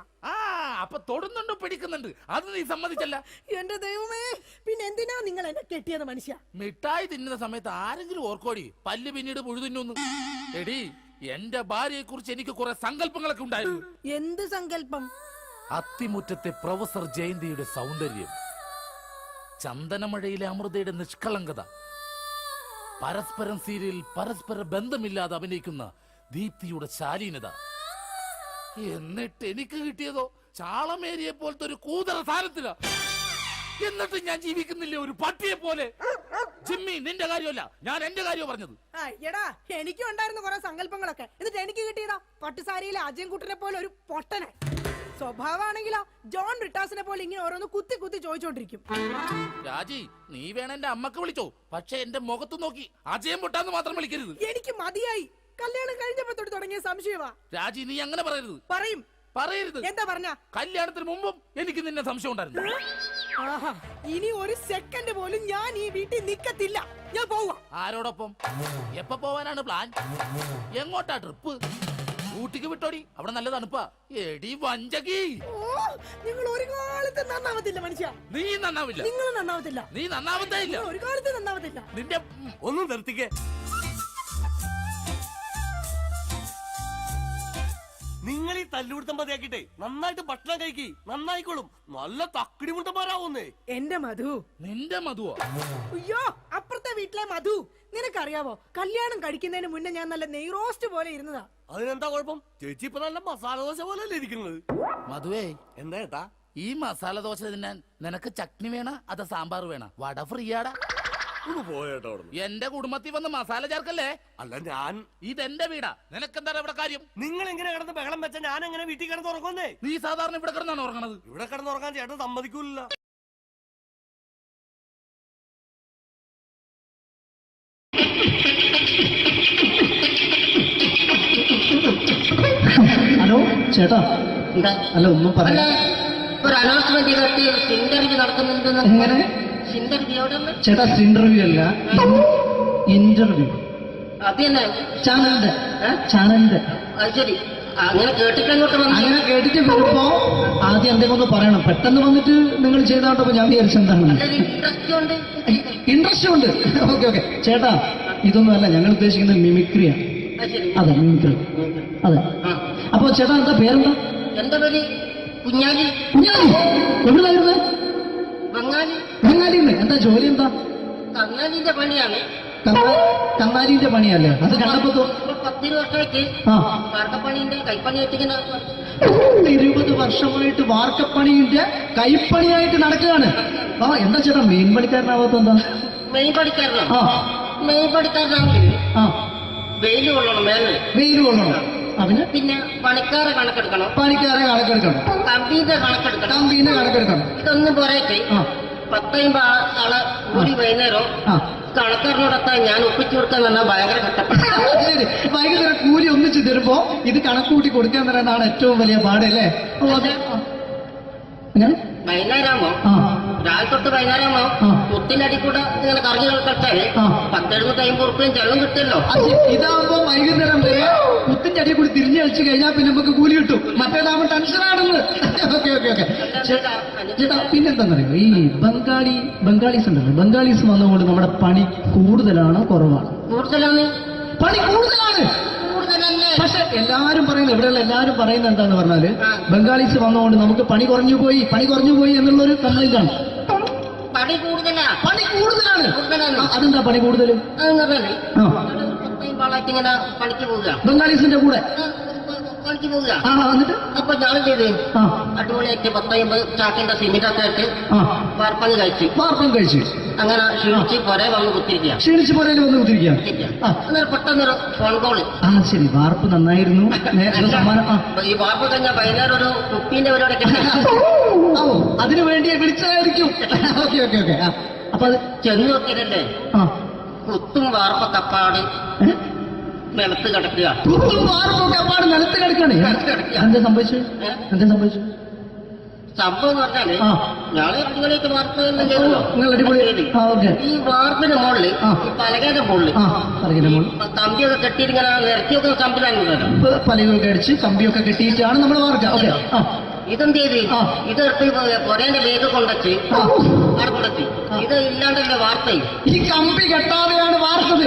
അപ്പൊ തൊടുന്നുണ്ട്, പിടിക്കുന്നുണ്ട്, അത് നീ സമ്മതിച്ചല്ല. എന്റെ ദൈവമേ, പിന്നെ എന്തിനാ നിങ്ങൾ എന്നെ കെട്ടിയത് മനുഷ്യ? മിഠായി തിന്നുന്ന സമയത്ത് ആരെങ്കിലും ഓർക്കോടി പല്ല് പിന്നീട് പുഴു തിന്നു? എടി, എന്റെ ഭാര്യയെ കുറിച്ച് എനിക്ക് കുറെ സങ്കല്പങ്ങളൊക്കെ ഉണ്ടായിരുന്നു. എന്ത് സങ്കല്പം? അത്തിമുറ്റത്തെ പ്രൊഫസർ ജയന്തിയുടെ സൗന്ദര്യം, ചന്ദനമഴയിലെ അമൃതയുടെ നിഷ്കളങ്കത, പരസ്പരം സീരിയൽ പരസ്പര ബന്ധമില്ലാതെ അഭിനയിക്കുന്ന ദീപ്തിയുടെ ശാലീനത. എന്നിട്ട് എനിക്ക് കിട്ടിയതോ ചാളമേരിയെ പോലത്തെ ഒരു കൂതറ സാരത്തില. എന്നിട്ട് ഞാൻ ജീവിക്കുന്നില്ലേ ഒരു പട്ടിയെ പോലെ? ജിമ്മി, നിന്റെ കാര്യമല്ല, ഞാൻ എന്റെ കാര്യം പറഞ്ഞത്. എടാ, എനിക്കും ഉണ്ടായിരുന്നു കുറെ സങ്കല്പങ്ങളൊക്കെ. എന്നിട്ട് എനിക്ക് കിട്ടിയതാ പട്ടുസാരിയിലെ അജയൻകുട്ടനെ പോലെ ഒരു പൊട്ടനെ. സ്വഭാവമാണെങ്കിലോ ജോൺ ബ്രിട്ടാസിനെ പോലെ ഇങ്ങനെ ഓരോന്ന് കുത്തി കുത്തി ചോദിച്ചോണ്ടിരിക്കും. രാജി, നീ വേണം എന്റെ അമ്മക്ക് വിളിച്ചോ, പക്ഷെ എന്റെ മുഖത്ത് നോക്കി അജയം പൊട്ടാന്ന് മാത്രം വിളിക്കരുത്. എനിക്ക് മതിയായി. കല്യാണം കഴിഞ്ഞപ്പോ തൊട്ട് തുടങ്ങിയ സംശയമാ. രാജി, നീ അങ്ങനെ പറയരുത്. പറയരുത്. എന്താ പറഞ്ഞ? കല്യാണത്തിന് മുമ്പും എനിക്ക് നിന്നെ സംശയം ഉണ്ടായിരുന്നു. ഇനി ഒരു സെക്കൻഡ് പോലും ഞാൻ ഈ വീട്ടിൽ നിക്കത്തില്ല. ഞാൻ പോവാ. ആരോടൊപ്പം? എപ്പോ പോവാനാണ് പ്ലാൻ? എങ്ങോട്ടാ ട്രിപ്പ്? ഊട്ടിക്ക് വിട്ടോടി, അവിടെ നല്ല തണുപ്പാ. എടി വഞ്ചകി, നിങ്ങൾ ഒരു കാലത്ത് നന്നാവത്തില്ല മനുഷ്യ. നീ നന്നാവില്ല. നിങ്ങൾ നന്നാവത്തില്ല. നീ നന്നാവത്തേ ഇല്ല. ഒരു കാലത്ത് നന്നാവത്തില്ല. നിന്റെ ഒന്നും നിർത്തിക്കേ. നിങ്ങൾ ഈ തല്ലുപിടുത്തം മതിയാക്കിട്ടെ നന്നായിട്ട് ഭക്ഷണം കഴിക്കി, നന്നായിക്കോളും. നല്ല തക്കിടി മുണ്ടന്മാരാവുന്നേ. എന്റെ മധു. നിന്റെ മധുവോ? അയ്യോ, അപ്പുറത്തെ വീട്ടിലെ മധു. നിനക്കറിയാവോ, കല്യാണം കഴിക്കുന്നതിന് മുന്നേ ഞാൻ നല്ല നെയ് റോസ്റ്റ് പോലെ ഇരുന്നതാ. അതിനെന്താ കുഴപ്പം? ചേച്ചി ഇപ്പൊ നല്ല മസാല ദോശ പോലെ അല്ലേ ഇരിക്കുന്നത്? മധുവേ, എന്താ ഏട്ടാ? ഈ മസാല ദോശ തിന്നാൻ നിനക്ക് ചട്നി വേണ അതോ സാമ്പാർ വേണ? വട ഫ്രീയാടാ. പോയേട്ടോ. എന്റെ കുടുംബത്തിൽ വന്ന് മസാല ചേർക്കല്ലേ. അല്ല, ഞാൻ ഇതെന്റെ വീടാ. നിനക്കെന്താണ് ഇവിടെ കാര്യം? നിങ്ങൾ എങ്ങനെ കിടന്ന് ബഹളം വെച്ച ഞാൻ എങ്ങനെ വീട്ടിൽ കിടന്ന് ഉറങ്ങുന്നേ? നീ സാധാരണ ഇവിടെ കിടന്നാണ് ഉറങ്ങണത്. ഇവിടെ കിടന്ന് ഉറങ്ങാൻ ചേട്ടൻ സമ്മതിക്കൂല. ഹലോ ചേട്ടാ, അല്ല ഒന്നും പറയാ. ഒരു അനൗൺസ്മെന്റ് ചെയ്തിട്ട് ഇന്റർവ്യൂ നടക്കുന്നുണ്ടെന്ന്. എങ്ങനെ ചേട്ടാ? ഇന്റർവ്യൂ അല്ല, ഇന്റർവ്യൂ. അത് തന്നെ ചാനലിന്റെ. അത് ശരി, അങ്ങനെ കേട്ടിട്ട് അങ്ങോട്ട് വന്നു. അങ്ങനെ കേട്ടിട്ട് വരുമ്പോ ആദ്യം എന്തെങ്കിലും ഒന്ന് പറയണം. പെട്ടെന്ന് വന്നിട്ട് നിങ്ങൾ ചെയ്താട്ടപ്പോ ഞാൻ വിചാരിച്ചെന്താണ് ഇൻട്രസ്റ്റ് ഉണ്ട്. ഓക്കെ ഓക്കെ ചേട്ടാ, ഇതൊന്നും അല്ല ഞങ്ങൾ ഉദ്ദേശിക്കുന്നത് മിമിക്രിയാണ്. അതെ, മിമിക്രി. അതെ. അപ്പൊ ചേട്ടാ എന്താ പേരെന്താ? എന്റെ പേര് കുഞ്ഞാലി. കുഞ്ഞാലി എവിടെയായിരുന്നു? ബംഗാളി. ബംഗാളിന്ന്. എന്താ ജോലി? എന്താ? കങ്ങാലിന്റെ പണിയാണ്. കന്നാലിന്റെ പണിയല്ലേ? അത് കണ്ടപ്പോ 10 വർഷമായിട്ട് വാർക്കപ്പണിന്റെ കൈപ്പണിയായിട്ട് 20 വർഷമായിട്ട് വാർക്കപ്പണിന്റെ കൈപ്പണിയായിട്ട് നടക്കുകയാണ്. ആ എന്താ ചേട്ടാ മെയിൻ പണിക്കാരനാവാത്ത? എന്താ മെയിൻ പണിക്കാരനാ? മെയിൻ പണിക്കാരനാണെങ്കിൽ വെയിൽ കൊള്ളണം, മേലെ വെയിൽ കൊള്ളണം. പിന്നെ പണിക്കാരെ കണക്കെടുക്കണം. കമ്പീന്റെ കണക്കെടുക്കണം. ഇതൊന്നും പോരായിട്ട് 10-50 ആളെ കൂടി വൈകുന്നേരം കണക്കാരനോടൊപ്പം ഞാൻ ഒപ്പിച്ചു കൊടുക്കാൻ പറഞ്ഞാൽ ഭയങ്കര കഷ്ടപ്പെട്ടു. വൈകുന്നേരം കൂലി ഒന്നിച്ച് തരുമ്പോ ഇത് കണക്കൂട്ടി കൊടുക്കാൻ തരാനാണ് ഏറ്റവും വലിയ പാടല്ലേ? വൈകുന്നേരമോ രാവിലെ തൊട്ട് വൈകുന്നേരമോ കുത്തിനടി കൂടെ ഇങ്ങനെ കറങ്ങി കളിച്ചാല് 10-750 ഉറുപ്പിയും ചെള്ളം കിട്ടുമല്ലോ. ഇതാവുമ്പോ വൈകുന്നേരം വരെ കുത്തിന്റെ അടി കൂടി തിരിഞ്ഞു കളിച്ചു കഴിഞ്ഞാൽ പിന്നെ നമുക്ക് കൂലി കിട്ടും. മറ്റേതാവുമ്പോ ടെൻഷനാണെന്ന്. ഓക്കെ ഓക്കെ ഓക്കെ ചേട്ടാ, പിന്നെന്താന്നറിയോ, ഈ ബംഗാളീസ് ഉണ്ടല്ലോ, ബംഗാളീസ് വന്നുകൊണ്ട് നമ്മുടെ പണി കൂടുതലാണോ കുറവാണ്? കൂടുതലാണ്. പണി കൂടുതലാണ്. പക്ഷെ എല്ലാരും പറയുന്നത്, ഇവിടെയുള്ള എല്ലാരും പറയുന്നത് എന്താന്ന് പറഞ്ഞാല് ബംഗാളീസ് വന്നുകൊണ്ട് നമുക്ക് പണി കുറഞ്ഞു പോയി എന്നുള്ളൊരു കംപ്ലൈന്റ് ആണ്. പണി കൂടുതലാണ്. അതെന്താ പണി കൂടുതൽ? ഇങ്ങനെ പണിക്ക് പോവുക ബംഗാളീസിന്റെ കൂടെ പണിക്ക് പോവുക. എന്നിട്ട് അപ്പൊ ഞാൻ ചെയ്ത് അടിപൊളിയായിട്ട് 10-50 ചാക്കിന്റെ സിമെന്റൊക്കെ ആയിട്ട് വാർപ്പം കഴിച്ചു. അങ്ങനെ ക്ഷീണിച്ച് പുറേ വന്ന് കുത്തിരിക്കുക. അന്നേരം പെട്ടെന്നൊരു ഫോൺ കോള്. ശരി, വാർപ്പ് നന്നായിരുന്നു. ഈ വാർപ്പ് കഴിഞ്ഞാൽ വൈകുന്നേരം ഒരു കുപ്പീന്റെ പരിപാടി അതിനു വേണ്ടി വിളിച്ചതായിരിക്കും. Okay okay okay. അപ്പൊ അത് ചെന്ന് നോക്കിയതല്ലേ, കുത്തും വാർപ്പക്കപ്പാട് നിലത്ത് കിടക്കുക. നിലത്ത് കിടക്കാണ്. എന്താ സംഭവിച്ചു? സംഭവം എന്ന് പറഞ്ഞാല് ഞാള് അടിപൊളിയായിട്ട് വാർപ്പ് ഈ വാർപ്പിന് മുകളില് പലകയുടെ മുകളില് കമ്പിയൊക്കെ കെട്ടിയിട്ട് ഇങ്ങനെ നിരത്തിയൊക്കെ കമ്പിലാണ് പലകൊക്കെ അടിച്ച് കമ്പിയൊക്കെ കെട്ടിയിട്ടാണ് നമ്മൾ വാർക്കുക. ഇതെന്ത് ചെയ്ത് ഇതെടുത്ത് പൊരേന്റെ വേഗം കൊണ്ടച്ച് അവിടെ കൊണ്ടച്ച് ഇത് ഇല്ലാണ്ടല്ലേ വാർത്തയും. ഈ കമ്പി കെട്ടാതെയാണ് വാർത്തത്.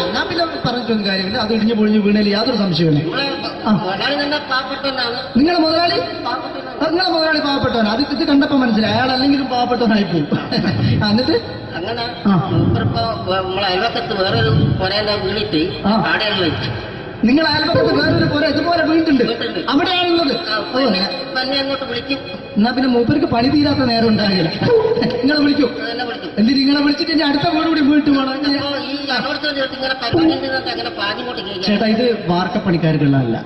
എന്നാ പിന്നെ പറഞ്ഞിട്ടൊന്നും കാര്യമില്ല. അത് ഇടിഞ്ഞു പൊളിഞ്ഞു വീണേൽ യാതൊരു സംശയമില്ല. മുതലാളി തന്നെ പാവപ്പെട്ടവനാണ്. നിങ്ങളെ മുതലാളി പാവപ്പെട്ടവനാണ്. അത് ഇത് കണ്ടപ്പോ മനസ്സിലായി അയാൾ അല്ലെങ്കിലും പാവപ്പെട്ടവനായി പോകും. എന്നിട്ട് അങ്ങനെ ഇപ്പൊ നമ്മളെ അയൽവക്കത്ത് വേറൊരു പൊരേന്റെ വീണിട്ട് ആടെയുള്ള നിങ്ങൾ അയൽപക്കത്ത് വേറൊരു പോലെ ഇതുപോലെ വീണ്ടുണ്ട്, അവിടെയാണുള്ളത്. തന്നെ അങ്ങോട്ട് വിളിക്കും. എന്നാ പിന്നെ മൂപ്പർക്ക് പണി തീരാത്ത നേരം ഉണ്ടാകില്ല. നിങ്ങളെ വിളിക്കും. എന്തിന് നിങ്ങളെ വിളിച്ചിട്ട് ഇനി അടുത്ത വീട് കൂടി വീട്ടു പോകണം. ചേട്ടാ, ഇത് വാർക്കപ്പണിക്കാർക്കുള്ളതല്ല.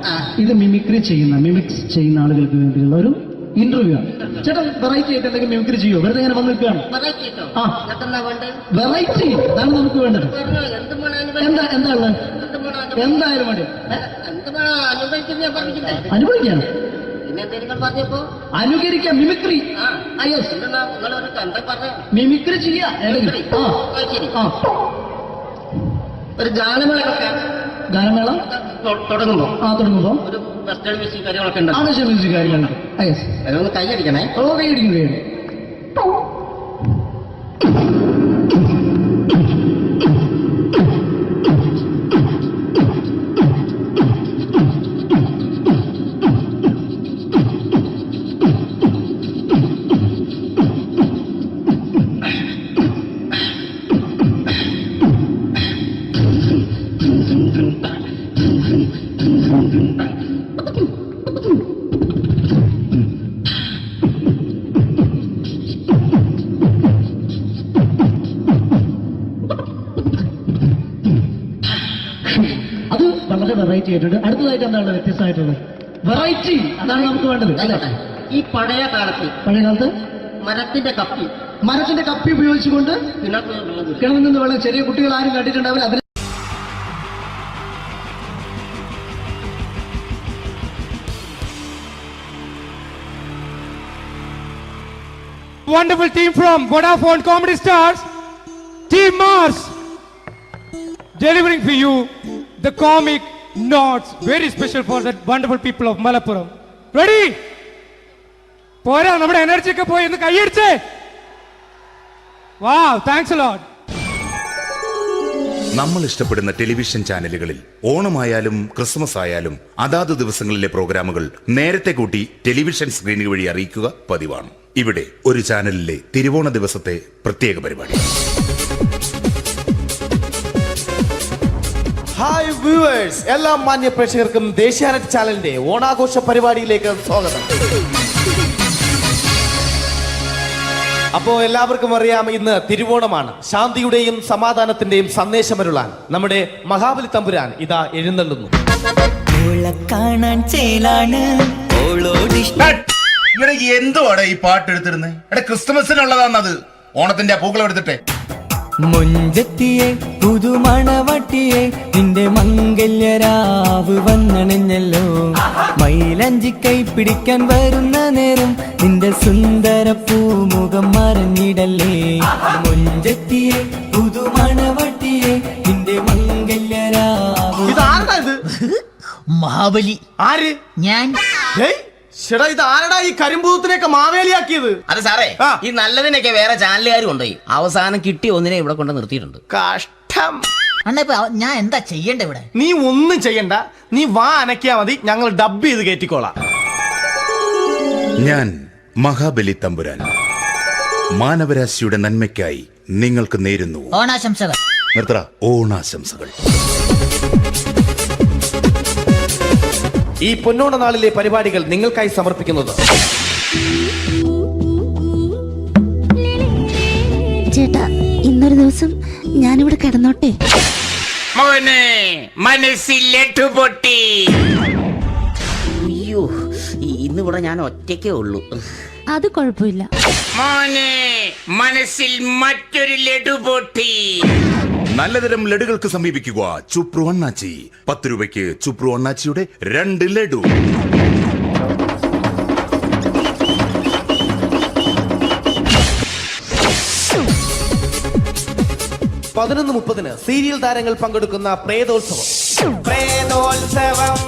ഇത് മിമിക്സ് ചെയ്യുന്ന ആളുകൾക്ക് വേണ്ടിയുള്ള ഒരു ഇന്റർവ്യൂ ആണ്. ചേട്ടാ, വെറൈറ്റി ആയിട്ട് എന്തെങ്കിലും മിമിക്രി ചെയ്യോ? വെറുതെ ഇങ്ങനെ വന്ന് നിൽക്കുകയാണ്. വെറൈറ്റി അതാണ് നമുക്ക് വേണ്ടത്. എന്താ ഉള്ളത്? എന്തായാലും മതി. അനുഭവിക്കാണ്. അനുകരിക്കാം. മിമിക്രി മിമിക്രി ചെയ്യാ. ഒരു ഗാനമേള തുടങ്ങുമ്പോ ഒരു വെസ്റ്റേൺ മ്യൂസിക് കാര്യങ്ങളൊക്കെ ഉണ്ട്. മ്യൂസിക് കാര്യങ്ങളുണ്ട്. അതൊന്ന് കൈയടിക്കണേ. കൈയടിക്കും. വെറൈറ്റി ആയിട്ടുണ്ട്. അടുത്തതായിട്ട് എന്താണ് വ്യത്യസ്തമായിട്ടുള്ളത്? വെറൈറ്റി അതാണ് നമുക്ക് വേണ്ടത്. ഈ പഴയ കാലത്ത് മരത്തിന്റെ കപ്പി ഉപയോഗിച്ചുകൊണ്ട് കിണറിൽ നിന്ന് വെള്ളം ചെറിയ കുട്ടികൾ ആരും കണ്ടിട്ടുണ്ടാവില്ല. അതിന് wonderful team from Vodafone Comedy Stars, Team Mars, delivering for you the comic notes, very special for the wonderful people of Malappuram. Ready? പോരാ, നമ്മുടെ എനർജി ഒക്കെ പോയി ഒന്ന് കൈയടിച്ചേ. Wow, thanks a lot. നമ്മൾ ഇഷ്ടപ്പെടുന്ന ടെലിവിഷൻ ചാനലുകളിൽ ഓണമായാലും ക്രിസ്മസ് ആയാലും അതാത് ദിവസങ്ങളിലെ പ്രോഗ്രാമുകൾ നേരത്തെ കൂട്ടി ടെലിവിഷൻ സ്ക്രീനുകൾ വഴി അറിയിക്കുക പതിവാണ്. ഇവിടെ ഒരു ചാനലിലെ തിരുവോണ ദിവസത്തെ പ്രത്യേക പരിപാടി. ഹായ് വ്യൂവേഴ്സ്, എല്ലാ മാന്യ പ്രേക്ഷകർക്കും ദേശീയാനെറ്റ് ചാനലിന്റെ ഓണാഘോഷ പരിപാടിയിലേക്ക് സ്വാഗതം. അപ്പോ എല്ലാവർക്കും അറിയാം, ഇന്ന് തിരുവോണമാണ്. ശാന്തിയുടെയും സമാധാനത്തിന്റെയും സന്ദേശമരുളാൻ നമ്മുടെ മഹാബലി തമ്പുരാൻ ഇതാ എഴുന്നള്ളുന്നു. എന്തുവാടാ ഈ പാട്ട് എടുത്തിരുന്നത്? എടാ, ക്രിസ്മസിനുള്ളതാണത്. ഓണത്തിന്റെ പൂക്കളം എടുത്തിട്ടെ. മുഞ്ചത്തിയെ പുതുമണവട്ടിയെ നിന്റെ മംഗല്യരാവ് വന്നണഞ്ഞല്ലോ. മൈലഞ്ചി കൈ പിടിക്കാൻ വരുന്ന നേരം നിന്റെ സുന്ദര പൂമുഖം മറഞ്ഞിടല്ലേ. മുഞ്ചത്തിയെ പുതുമണവട്ടിയെ നിന്റെ മംഗല്യരാവ്. മഹാബലി. ആര്? ഞാൻ. ചേട്ടാ, ഇത് ആരടാ ഈ കരിമ്പൂത്തിനെയൊക്കെ മാവേലിയാക്കിയത്? അത് സാറേ, ഈ നല്ലതിനൊക്കെ വേറെ ചാനലുകാരും കൊണ്ടുപോയി അവസാനം കിട്ടി ഒന്നിനെ ഇവിടെ കൊണ്ട് നിർത്തിയിട്ടുണ്ട്. കഷ്ടം. അണ്ണ ഇപ്പൊ ഞാൻ എന്താ ചെയ്യണ്ട ഇവിടെ? നീ ഒന്നും ചെയ്യണ്ട, നീ വാ അനക്കിയാ മതി, ഞങ്ങൾ ഡബ് ചെയ്ത് കയറ്റിക്കോളാം. ഞാൻ മഹാബലി തമ്പുരാൻ മാനവരാശിയുടെ നന്മയ്ക്കായി നിങ്ങൾക്ക് നേരുന്നു ഓണാശംസകൾ. നിർത്തറ. ഓണാശംസകൾ. ഈ പൊന്നോണ നാളിലെ പരിപാടികൾ നിങ്ങൾക്കായി സമർപ്പിക്കുന്നത് ചേട്ടാ, ഇന്നൊരു ദിവസം ഞാനിവിടെ കിടന്നോട്ടെ. അയ്യോ, ഇന്നിവിടെ ഞാൻ ഒറ്റയ്ക്കേ ഉള്ളൂ. അത് കുഴപ്പമില്ല. മനസ്സിൽ മറ്റൊരു ലഡു പൊട്ടി. നല്ലതരം ലഡുകൾക്ക് സമീപിക്കുക ചുപ്രു അണ്ണാച്ചി. 10 രൂപയ്ക്ക് ചുപ്രു അണ്ണാച്ചിയുടെ 2 ലഡു. പതിനൊന്ന് 30 സീരിയൽ താരങ്ങൾ പങ്കെടുക്കുന്ന പ്രേതോത്സവം. പ്രേതോത്സവം,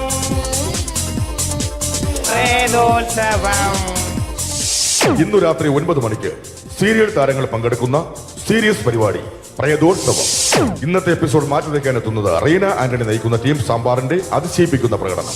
പ്രേതോത്സവം. ഇന്നു രാത്രി 9 മണിക്ക് സീരിയൽ താരങ്ങൾ പങ്കെടുക്കുന്ന സീരിയസ് പരിപാടി പ്രേതോത്സവം. ഇന്നത്തെ എപ്പിസോഡ് മാറ്റി വയ്ക്കാൻ എത്തുന്നത് റീന ആന്റണി നയിക്കുന്ന ടീം സാമ്പാറിന്റെ അതിശയിപ്പിക്കുന്ന പ്രകടനം.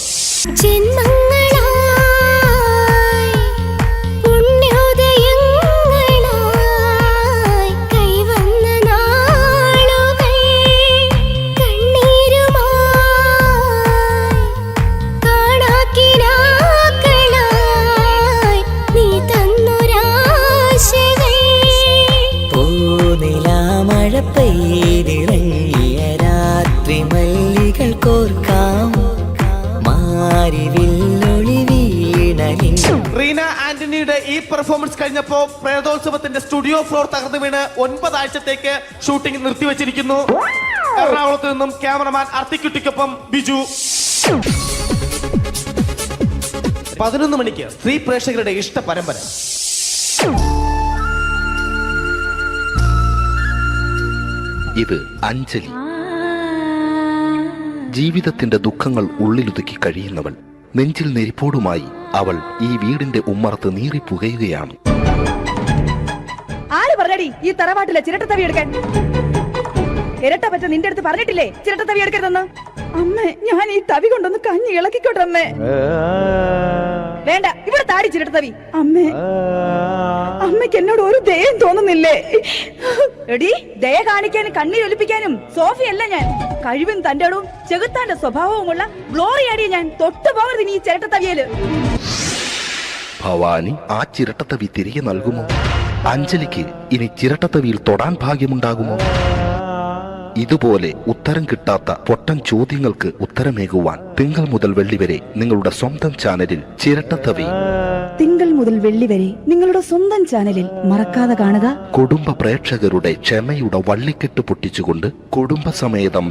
റീന ആന്റണിയുടെ ഈ പെർഫോമൻസ് കഴിഞ്ഞപ്പോ പ്രേതോത്സവത്തിന്റെ സ്റ്റുഡിയോ ഫ്ലോർ തകർന്നു വീണ് 9 ആഴ്ചത്തേക്ക് ഷൂട്ടിംഗ് നിർത്തിവെച്ചിരിക്കുന്നു. എറണാകുളത്ത് നിന്നും ക്യാമറമാൻ അർത്തിക്കുട്ടിക്കൊപ്പം ബിജു. 11 മണിക്ക് സ്ത്രീ പ്രേക്ഷകരുടെ ഇഷ്ട പരമ്പര. ഇത് അഞ്ജലി. ജീവിതത്തിന്റെ ദുഃഖങ്ങൾ ഉള്ളിലൊതുക്കി കഴിയുന്നവൾ. നെഞ്ചിൽ നെരിപ്പോടുമായി അവൾ ഈ വീടിന്റെ ഉമ്മറത്ത് നീറിപ്പുകയുകയാണ്. ആര് പറഞ്ഞടി ഈ തറവാട്ടിലെ ചിരട്ടത്തവി എടുക്കാൻ? ഇരട്ട പറ്റ നിന്റെ അടുത്ത് പറഞ്ഞിട്ടില്ലേ ചിരട്ടത്തവി എടുക്കരുതെന്ന്? അമ്മേ, ഞാൻ ഈ തവി കൊണ്ടൊന്ന് കഞ്ഞി ഇളക്കിക്കോട്ടെ അമ്മേ. വേണ്ട, ഇവിടെ താടി ചിരട്ടത്തവി. അമ്മേ, അമ്മയ്ക്ക് എന്നോട് ഒരു ദയം തോന്നുന്നില്ലേ? എടി, ദയ കാണിക്കാനും കണ്ണീരൊലിപ്പിക്കാനും സോഫിയല്ല ഞാൻ. കഴിവും തന്റെ ഇടവും ചെകുത്താന്റെ സ്വഭാവവുമുള്ള ഗ്ലോറിയാടിയ ഞാൻ. തൊട്ടുപോകരുത് നീ ചിരട്ടത്തവിയല്. ഭവാനി ആ ചിരട്ടത്തവി തിരികെ നൽകുമോ? അഞ്ജലിക്ക് ഇനി ചിരട്ടത്തവിയിൽ തൊടാൻ ഭാഗ്യമുണ്ടാകുമോ? ഇതുപോലെ ഉത്തരം കിട്ടാത്ത പൊട്ടൻ ചോദ്യങ്ങൾക്ക് ഉത്തരമേകുവാൻ തിങ്കൾ മുതൽ വെള്ളി വരെ നിങ്ങളുടെ സ്വന്തം ചാനലിൽ ചിരട്ടത്തവി. തിങ്കൾ മുതൽ വെള്ളി വരെ നിങ്ങളുടെ സ്വന്തം ചാനലിൽ മറക്കാതെ കാണുക. കുടുംബ പ്രേക്ഷകരുടെ ക്ഷമയുടെ വള്ളിക്കെട്ട് പൊട്ടിച്ചുകൊണ്ട് കുടുംബസമേതം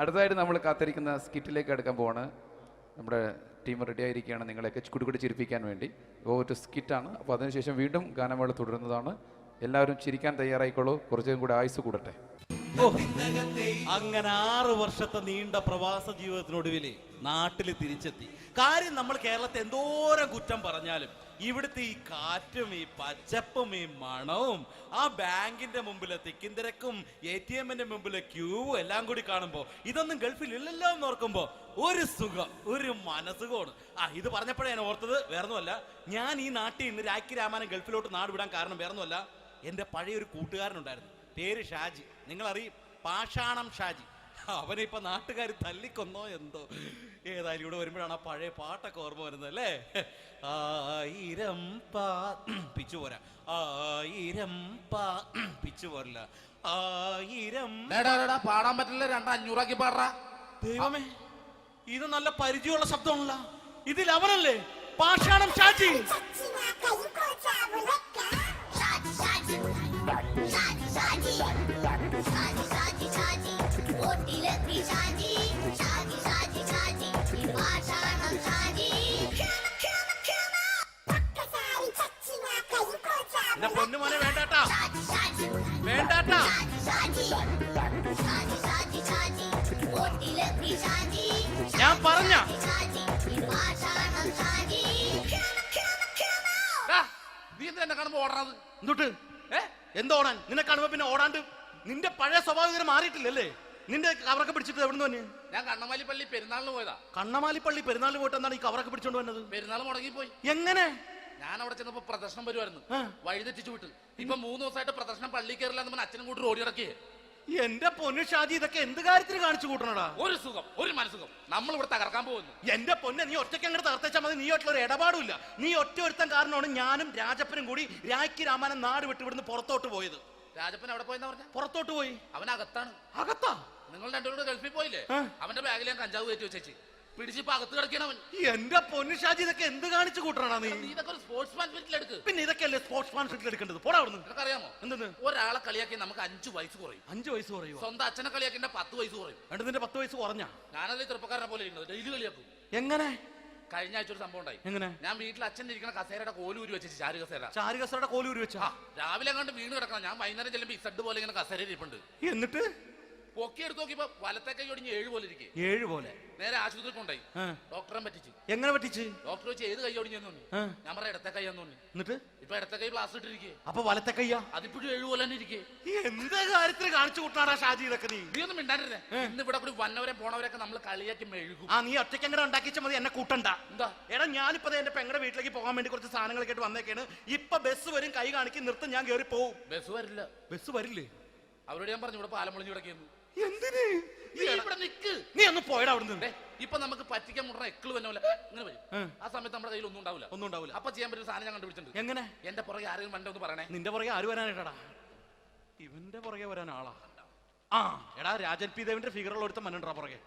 അടുത്തതായിട്ട് നമ്മൾ കാത്തിരിക്കുന്ന സ്കിറ്റിലേക്ക് എടുക്കാൻ പോവാണ്. നമ്മുടെ ടീം റെഡി ആയിരിക്കുകയാണ് നിങ്ങളെയൊക്കെ കുടുകുടി ചിരിപ്പിക്കാൻ വേണ്ടി. ഒരു സ്കിറ്റാണ്. അപ്പോൾ അതിനുശേഷം വീണ്ടും ഗാനമേള തുടരുന്നതാണ്. എല്ലാവരും ചിരിക്കാൻ തയ്യാറായിക്കോളൂ. കുറച്ചും കൂടി ആയുസ് കൂടട്ടെ. അങ്ങനെ 6 വർഷത്തെ നീണ്ട പ്രവാസ ജീവിതത്തിനൊടുവിൽ നാട്ടിൽ തിരിച്ചെത്തി. കാര്യം നമ്മൾ കേരളത്തെ എന്തോരം കുറ്റം പറഞ്ഞാലും ഇവിടുത്തെ ഈ കാറ്റും ഈ പച്ചപ്പും ഈ മണവും ആ ബാങ്കിന്റെ മുമ്പിലെ തിക്കും തിരക്കും ATM-ന്റെ മുമ്പിലെ ക്യൂവും എല്ലാം കൂടി കാണുമ്പോൾ ഇതൊന്നും ഗൾഫിൽ ഇല്ലല്ലോ എന്ന് ഓർക്കുമ്പോൾ ഒരു സുഖം, ഒരു മനസുഖമാണ്. ഇത് പറഞ്ഞപ്പോഴേ ഞാൻ ഓർത്തത് വേറൊന്നുമല്ല, ഞാൻ ഈ നാട്ടിൽ നിന്ന് രാഖി രാമാനം ഗൾഫിലോട്ട് നാട് വിടാൻ കാരണം വേറൊന്നുമല്ല, എൻ്റെ പഴയ ഒരു കൂട്ടുകാരനുണ്ടായിരുന്നു, പേര് ഷാജി. നിങ്ങളറിയും, പാഷാണം ഷാജി. അവനെ ഇപ്പൊ നാട്ടുകാർ തല്ലിക്കൊന്നോ എന്തോ. ഏതായാലും ഇവിടെ വരുമ്പോഴാണ് ആ പഴയ പാട്ടൊക്കെ ഓർമ്മ വരുന്നത് അല്ലേ. 1000 പിച്ചു പോരാ, 1000 പിച്ചു പോരില്ല, 1000 പാടാൻ പറ്റില്ല, 200 പാടാ. ദൈവമേ, ഇത് നല്ല പരിചയമുള്ള ശബ്ദമാണല്ലോ. ഇതിൽ അവനല്ലേ പാഷാണം ഷാജി? പൊന്നുമോനെ വേണ്ടാട്ടാ, വേണ്ടാട്ടാ. ഞാൻ പറഞ്ഞ നീ എന്ത് എന്നെ കാണുമ്പോ ഓടാത്? എന്തൊട്ട് എന്തോടാൻ? നിന്നെ കാണുമ്പോ പിന്നെ ഓടാണ്ട് നിന്റെ പഴയ സ്വഭാവം മാറിയിട്ടില്ലല്ലേ? നിന്റെ കവറൊക്കെ പിടിച്ചിട്ട് എവിടെ നിന്ന് തന്നെ? ഞാൻ കണ്ണമാലിപ്പള്ളി പെരുന്നാളിന് പോയതാ. കണ്ണമാലിപ്പള്ളി പെരുന്നാളിന് പോയിട്ട് എന്താണ് ഈ കവറൊക്കെ പിടിച്ചോണ്ട് വന്നത്? പെരുന്നാൾ മുടങ്ങിപ്പോയി. എങ്ങനെ? ഞാൻ അവിടെ ചെന്നപ്പോ പ്രദർശനം വരുമായിരുന്നു, വഴിതെറ്റിച്ചു വിട്ട്. ഇപ്പൊ 3 ദിവസമായിട്ട് പ്രദർശനം പള്ളി കയറില്ല എന്ന് അച്ഛനും കൂട്ടി ഓടി നടക്കിയേ. എന്റെ പൊന്നു ഷാജി, ഇതൊക്കെ എന്ത് കാര്യത്തിന് കാണിച്ചു കൂട്ടണടാ? ഒരു സുഖം, ഒരു മനസുഖം. നമ്മൾ ഇവിടെ തകർക്കാൻ പോകുന്നു. എന്റെ പൊന്നെ, നീ ഒറ്റയ്ക്ക് അങ്ങോട്ട് തകർത്തേച്ചാൽ മതി. നീ ഒട്ടുള്ള ഒരു ഇടപാടില്ല. നീ ഒറ്റ ഒരുത്തൻ കാരണമാണ് ഞാനും രാജപ്പനും കൂടി രാഖി രാമാനം നാട് വിട്ട് ഇവിടുന്ന് പുറത്തോട്ട് പോയത്. രാജപ്പൻ എവിടെ പോയെന്ന് പറഞ്ഞ? പുറത്തോട്ട് പോയി. അവനകത്താണ്. അകത്താ? നിങ്ങൾ രണ്ടുപേരും ഗൾഫിൽ പോയില്ലേ? അവന്റെ ബാഗിൽ ഞാൻ കഞ്ചാവ് കയറ്റി വെച്ചേച്ച് പിടിച്ചിപ്പോ അകത്ത് കിടക്കണവൻ. എന്റെ പൊന്നു ഷാജി, ഇതൊക്കെ എന്ത് കാണിച്ചു കൂട്ടണടാ നീ? ഇതൊക്കെ ഒരു സ്പോർട്സ്മാൻ സ്പിരിറ്റിൽ എടുക്ക്. പിന്നെ ഇതൊക്കെയല്ലേ സ്പോർട്സ്മാൻ സ്പിരിറ്റിൽ എടുക്കേണ്ടത്? പോടാ അവിടുന്ന്. നിനക്കറിയാമോ എന്തെന്ന്? ഒരാളെ കളിയാക്കി നമുക്ക് 5 വയസ്സ് കുറയും. 5 വയസ്സ് കുറയും? സ്വന്തം അച്ഛനെ കളിയാക്കി 10 വയസ്സ് കുറയും. നിന്റെ 10 വയസ്സ് കുറഞ്ഞ? ഞാനത് ചെറുപ്പക്കാരനെ പോലെ ഇരിക്കുന്നത്, ഡെയിലി കളിയാക്കും. എങ്ങനെ? കഴിഞ്ഞ ആഴ്ച ഒരു സംഭവം ഉണ്ടായി. എങ്ങനെ? ഞാൻ വീട്ടിൽ അച്ഛൻ ഇരിക്കുന്ന കസേരയുടെ കോലൂരി വെച്ചു. ചാരു കസേരയുടെ കോലൂരി വെച്ചാ? രാവിലെ കണ്ട് വീണ് കിടക്കണം. ഞാൻ വൈകുന്നേരം ചെല്ലുമ്പോ ഇസഡ് പോലെ ഇങ്ങനെ കസേര ഇരിപ്പുണ്ട്. എന്നിട്ട് പൊക്കി എടുത്ത് നോക്കിയപ്പോ വലത്തെ കൈ ഒടിഞ്ഞ് 7 പോലെ ഇരിക്കും. 7 പോലെ? നേരെ ആശുപത്രി കൊണ്ടായി. ഡോക്ടറെ പറ്റിച്ചു. എങ്ങനെ പറ്റിച്ച്? ഡോക്ടർ വെച്ച് ഏത് കൈ ഒടിഞ്ഞെന്ന് തോന്നി. ഞാൻ പറയാം ഇടത്തെ കൈ എന്ന് തോന്നി. എന്നിട്ട് ഇപ്പൊ ഇടത്തെ കൈ പ്ലാസ്റ്റർ ഇട്ടിരിക്കേ. അപ്പൊ വലത്തെ കയ്യാ? അതിപ്പോഴും 7 പോലെ തന്നെ ഇരിക്കേ. എന്ത് കാര്യത്തിന് കാണിച്ചു കൂട്ടാടാ ഷാജി ഇതൊക്കെ? നീ ഒന്നും മിണ്ടാണ്ടിരുന്നേ. ഇന്ന് ഇവിടെ കൂടി വന്നവരെ പോണവരൊക്കെ നമ്മൾ കളിയാക്കി മെഴുകും. നീ ഒറ്റയ്ക്ക് അങ്ങനെ ഉണ്ടാക്കിച്ച മതി, എന്നെ കൂട്ടണ്ട. എന്താ? എടാ, ഞാനിപ്പോ എന്റെ പെങ്ങളുടെ വീട്ടിലേക്ക് പോകാൻ വേണ്ടി കുറച്ച് സാധനങ്ങളൊക്കെ ആയിട്ട് വന്നേക്കാണ്. ഇപ്പൊ ബസ് വരും, കൈ കാണിക്കും, നിർത്തും, ഞാൻ കയറി പോവും. ബസ് വരില്ല. ബസ് വരില്ലേ? അവരോട് ഞാൻ പറഞ്ഞു ഇവിടെ പാലം പൊളിഞ്ഞു കിടക്കുന്നു. എന്തിന്? നീ ഇവിടെ നിക്ക്. നീ ഒന്ന് പോയടാ അവിടുന്ന്. ഇപ്പൊ നമുക്ക് പറ്റിക്കാൻ മുടണ എക്കിള് തന്നെ പോലെ ഇങ്ങനെ വരും. ആ സമയത്ത് നമ്മുടെ കയ്യിൽ ഒന്നും ഉണ്ടാവില്ല. അപ്പൊ ചെയ്യാൻ പറ്റുന്ന സാധനം ഞാൻ കണ്ടുപിടിച്ചിട്ടുണ്ട്. എങ്ങനെ? എന്റെ പുറകെ ആരെങ്കിലും വണ്ടി ഒന്ന് പറയണേ. നിന്റെ പുറകെ ആര് വരാനായിട്ടാടാ? ഇവന്റെ പുറകെ വരാൻ ആളാ. എടാ, രാജൻ പി ദേവിന്റെ ഫിഗറുള്ള ഒരുത്ത മനുണ്ടാ പുറകെ.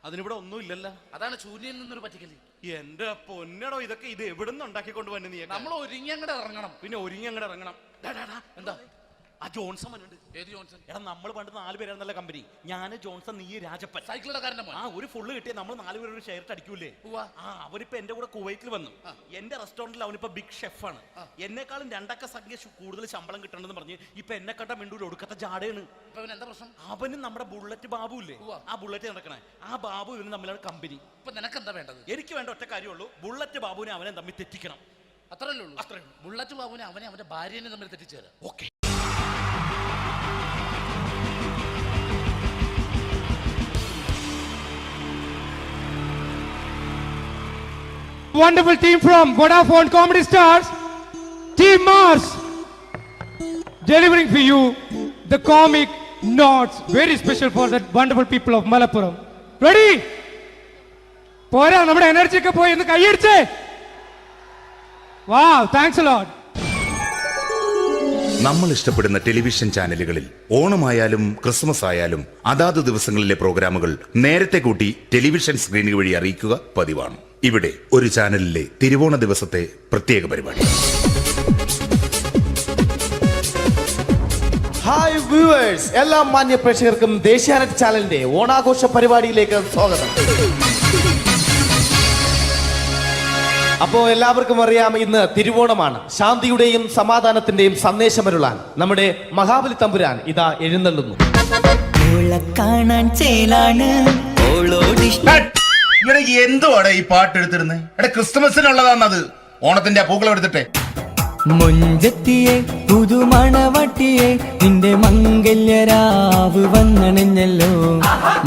അതിനിവിടെ ഒന്നും ഇല്ലല്ലോ. അതാണ് ശൂന്യയിൽ നിന്നൊരു പറ്റിക്കല്. എന്റെ പൊന്നടോ, ഇതൊക്കെ ഇത് എവിടുന്ന് ഉണ്ടാക്കിക്കൊണ്ട് വന്നു? നീ നമ്മൾ ഒരുങ്ങി അങ്ങോട്ട് ഇറങ്ങണം. പിന്നെ ഒരുങ്ങി അങ്ങോട്ട് ഇറങ്ങണം. എന്താ? ആ ജോൺസൺ മനുണ്ട്. ഏത് ജോൺസൺ? എടാ, നമ്മൾ പണ്ട് 4 പേരായിരുന്നല്ല കമ്പനി. ഞാന് ജോൺസൺ, നീ രാജപ്പൻ. സൈക്കിളുടെ കാരന്റെ മോൻ. ഒരു ഫുള്ള് കിട്ടിയ നമ്മൾ 4 പേര് ഒരു ഷെയർ അടിക്കൂലേ? അവനിപ്പോ എന്റെ കൂടെ കുവൈറ്റിൽ വന്നു. എന്റെ റെസ്റ്റോറന്റിൽ അവനിപ്പോ ബിഗ് ഷെഫാണ്. എന്നെക്കാളും 2 അക്ക സംഖ്യ കൂടുതൽ ശമ്പളം കിട്ടണമെന്ന് പറഞ്ഞ് ഇപ്പൊ എന്നെ കണ്ട മിണ്ടൂര് ഒടുക്കത്തെ ജാടയാണ്. എന്താ പ്രശ്നം? അവന് നമ്മുടെ ബുള്ളറ്റ് ബാബു ഇല്ലേ, ആ ബുള്ളറ്റ് നടക്കണേ, ആ ബാബു ഇവന് തമ്മിലാണ് കമ്പനി. ഇപ്പൊ നിനക്ക് എന്താ വേണ്ടത്? എനിക്ക് വേണ്ട ഒറ്റ കാര്യമുള്ളൂ, ബുള്ളറ്റ് ബാബുവിനെ അവനെ തമ്മിൽ തെറ്റിക്കണം. അത്രയല്ലേ ഉള്ളൂ? ബുള്ളറ്റ് ബാബുവിനെ അവനെ അവന്റെ ഭാര്യനെ തമ്മിൽ തെറ്റിച്ചു തരാം. Okay. Wonderful team from Vodafone Comedy Stars, Team Mars, delivering for you the comic notes very special for the wonderful people of Malappuram. Ready? പോരാ, നമ്മുടെ എനർജി ഒക്കെ പോയി ഒന്ന് കൈയടിച്ചേ. Wow, thanks a lot. നമ്മൾ ഇഷ്ടപ്പെടുന്ന ടെലിവിഷൻ ചാനലുകളിൽ ഓണമായാലും ക്രിസ്മസ് ആയാലും അതാത് ദിവസങ്ങളിലെ പ്രോഗ്രാമുകൾ നേരത്തെ കൂട്ടി ടെലിവിഷൻ സ്ക്രീനുകൾ വഴി അറിയിക്കുക പതിവാണ്. ഇവിടെ ഒരു ചാനലിലെ തിരുവോണ ദിവസത്തെ പ്രത്യേക പരിപാടി. ഹായ് വ്യൂവേഴ്സ്, എല്ലാ മാന്യ പ്രേക്ഷകർക്കും ദേശീയാനെറ്റ് ചാനലിന്റെ ഓണാഘോഷ പരിപാടിയിലേക്ക് സ്വാഗതം. അപ്പോ എല്ലാവർക്കും അറിയാം, ഇന്ന് തിരുവോണമാണ്. ശാന്തിയുടെയും സമാധാനത്തിന്റെയും സന്ദേശമരുളാൻ നമ്മുടെ മഹാബലി തമ്പുരാൻ ഇതാ എഴുന്നള്ളുന്നു. കാണാൻ ചേലാണ് എന്തുവാടെ ഈ പാട്ട് എടുത്തിരുന്നത്? ക്രിസ്മസിനുള്ളതാണത്. ഓണത്തിന്റെ പൂക്കളം എടുത്തിട്ടെ. മുഞ്ചത്തിയെ പുതുമണവട്ടിയെ നിന്റെ മംഗല്യരാവ് വന്നണഞ്ഞല്ലോ.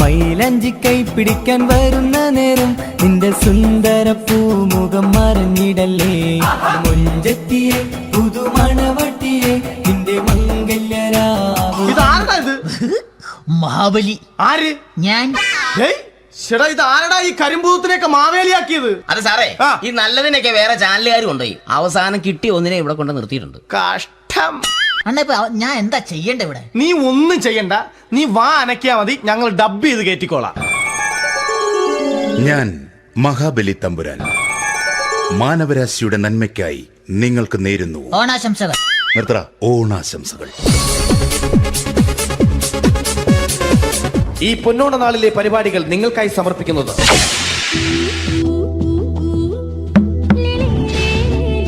മൈലഞ്ചി കൈ പിടിക്കാൻ വരുന്ന നേരം നിന്റെ സുന്ദര പൂമുഖം മറഞ്ഞിടല്ലേ. മുഞ്ചത്തിയെ പുതുമണവട്ടിയെ നിന്റെ മംഗല്യരാവ്. ഇതാരടാ ഇത്? മഹാബലി. ആര്? ഞാൻ. ചേട്ടാ, ഇത് ആരടാ ഈ കരിമ്പൂത്തിനെയൊക്കെ മാവേലിയാക്കിയത്? അത് സാറേ, ഈ നല്ലതിനൊക്കെ വേറെ ചാനലുകാർ കൊണ്ടുപോയി അവസാനം കിട്ടി ഒന്നിനെ ഇവിടെ കൊണ്ട് നിർത്തിയിട്ടുണ്ട്. കഷ്ടം. അണ്ണ ഇപ്പൊ ഞാൻ എന്താ ചെയ്യണ്ട ഇവിടെ? നീ ഒന്നും ചെയ്യണ്ട, നീ വാ അനക്കിയാ മതി, ഞങ്ങൾ ഡബ് ചെയ്ത് കയറ്റിക്കോളാം. ഞാൻ മഹാബലി തമ്പുരാൻ മാനവരാശിയുടെ നന്മയ്ക്കായി നിങ്ങൾക്ക് നേരുന്നു ഓണാശംസകൾ. നിർത്തറ. ഓണാശംസകൾ. ഈ പൊന്നോണ നാളിലെ പരിപാടികൾ നിങ്ങൾക്കായി സമർപ്പിക്കുന്നത്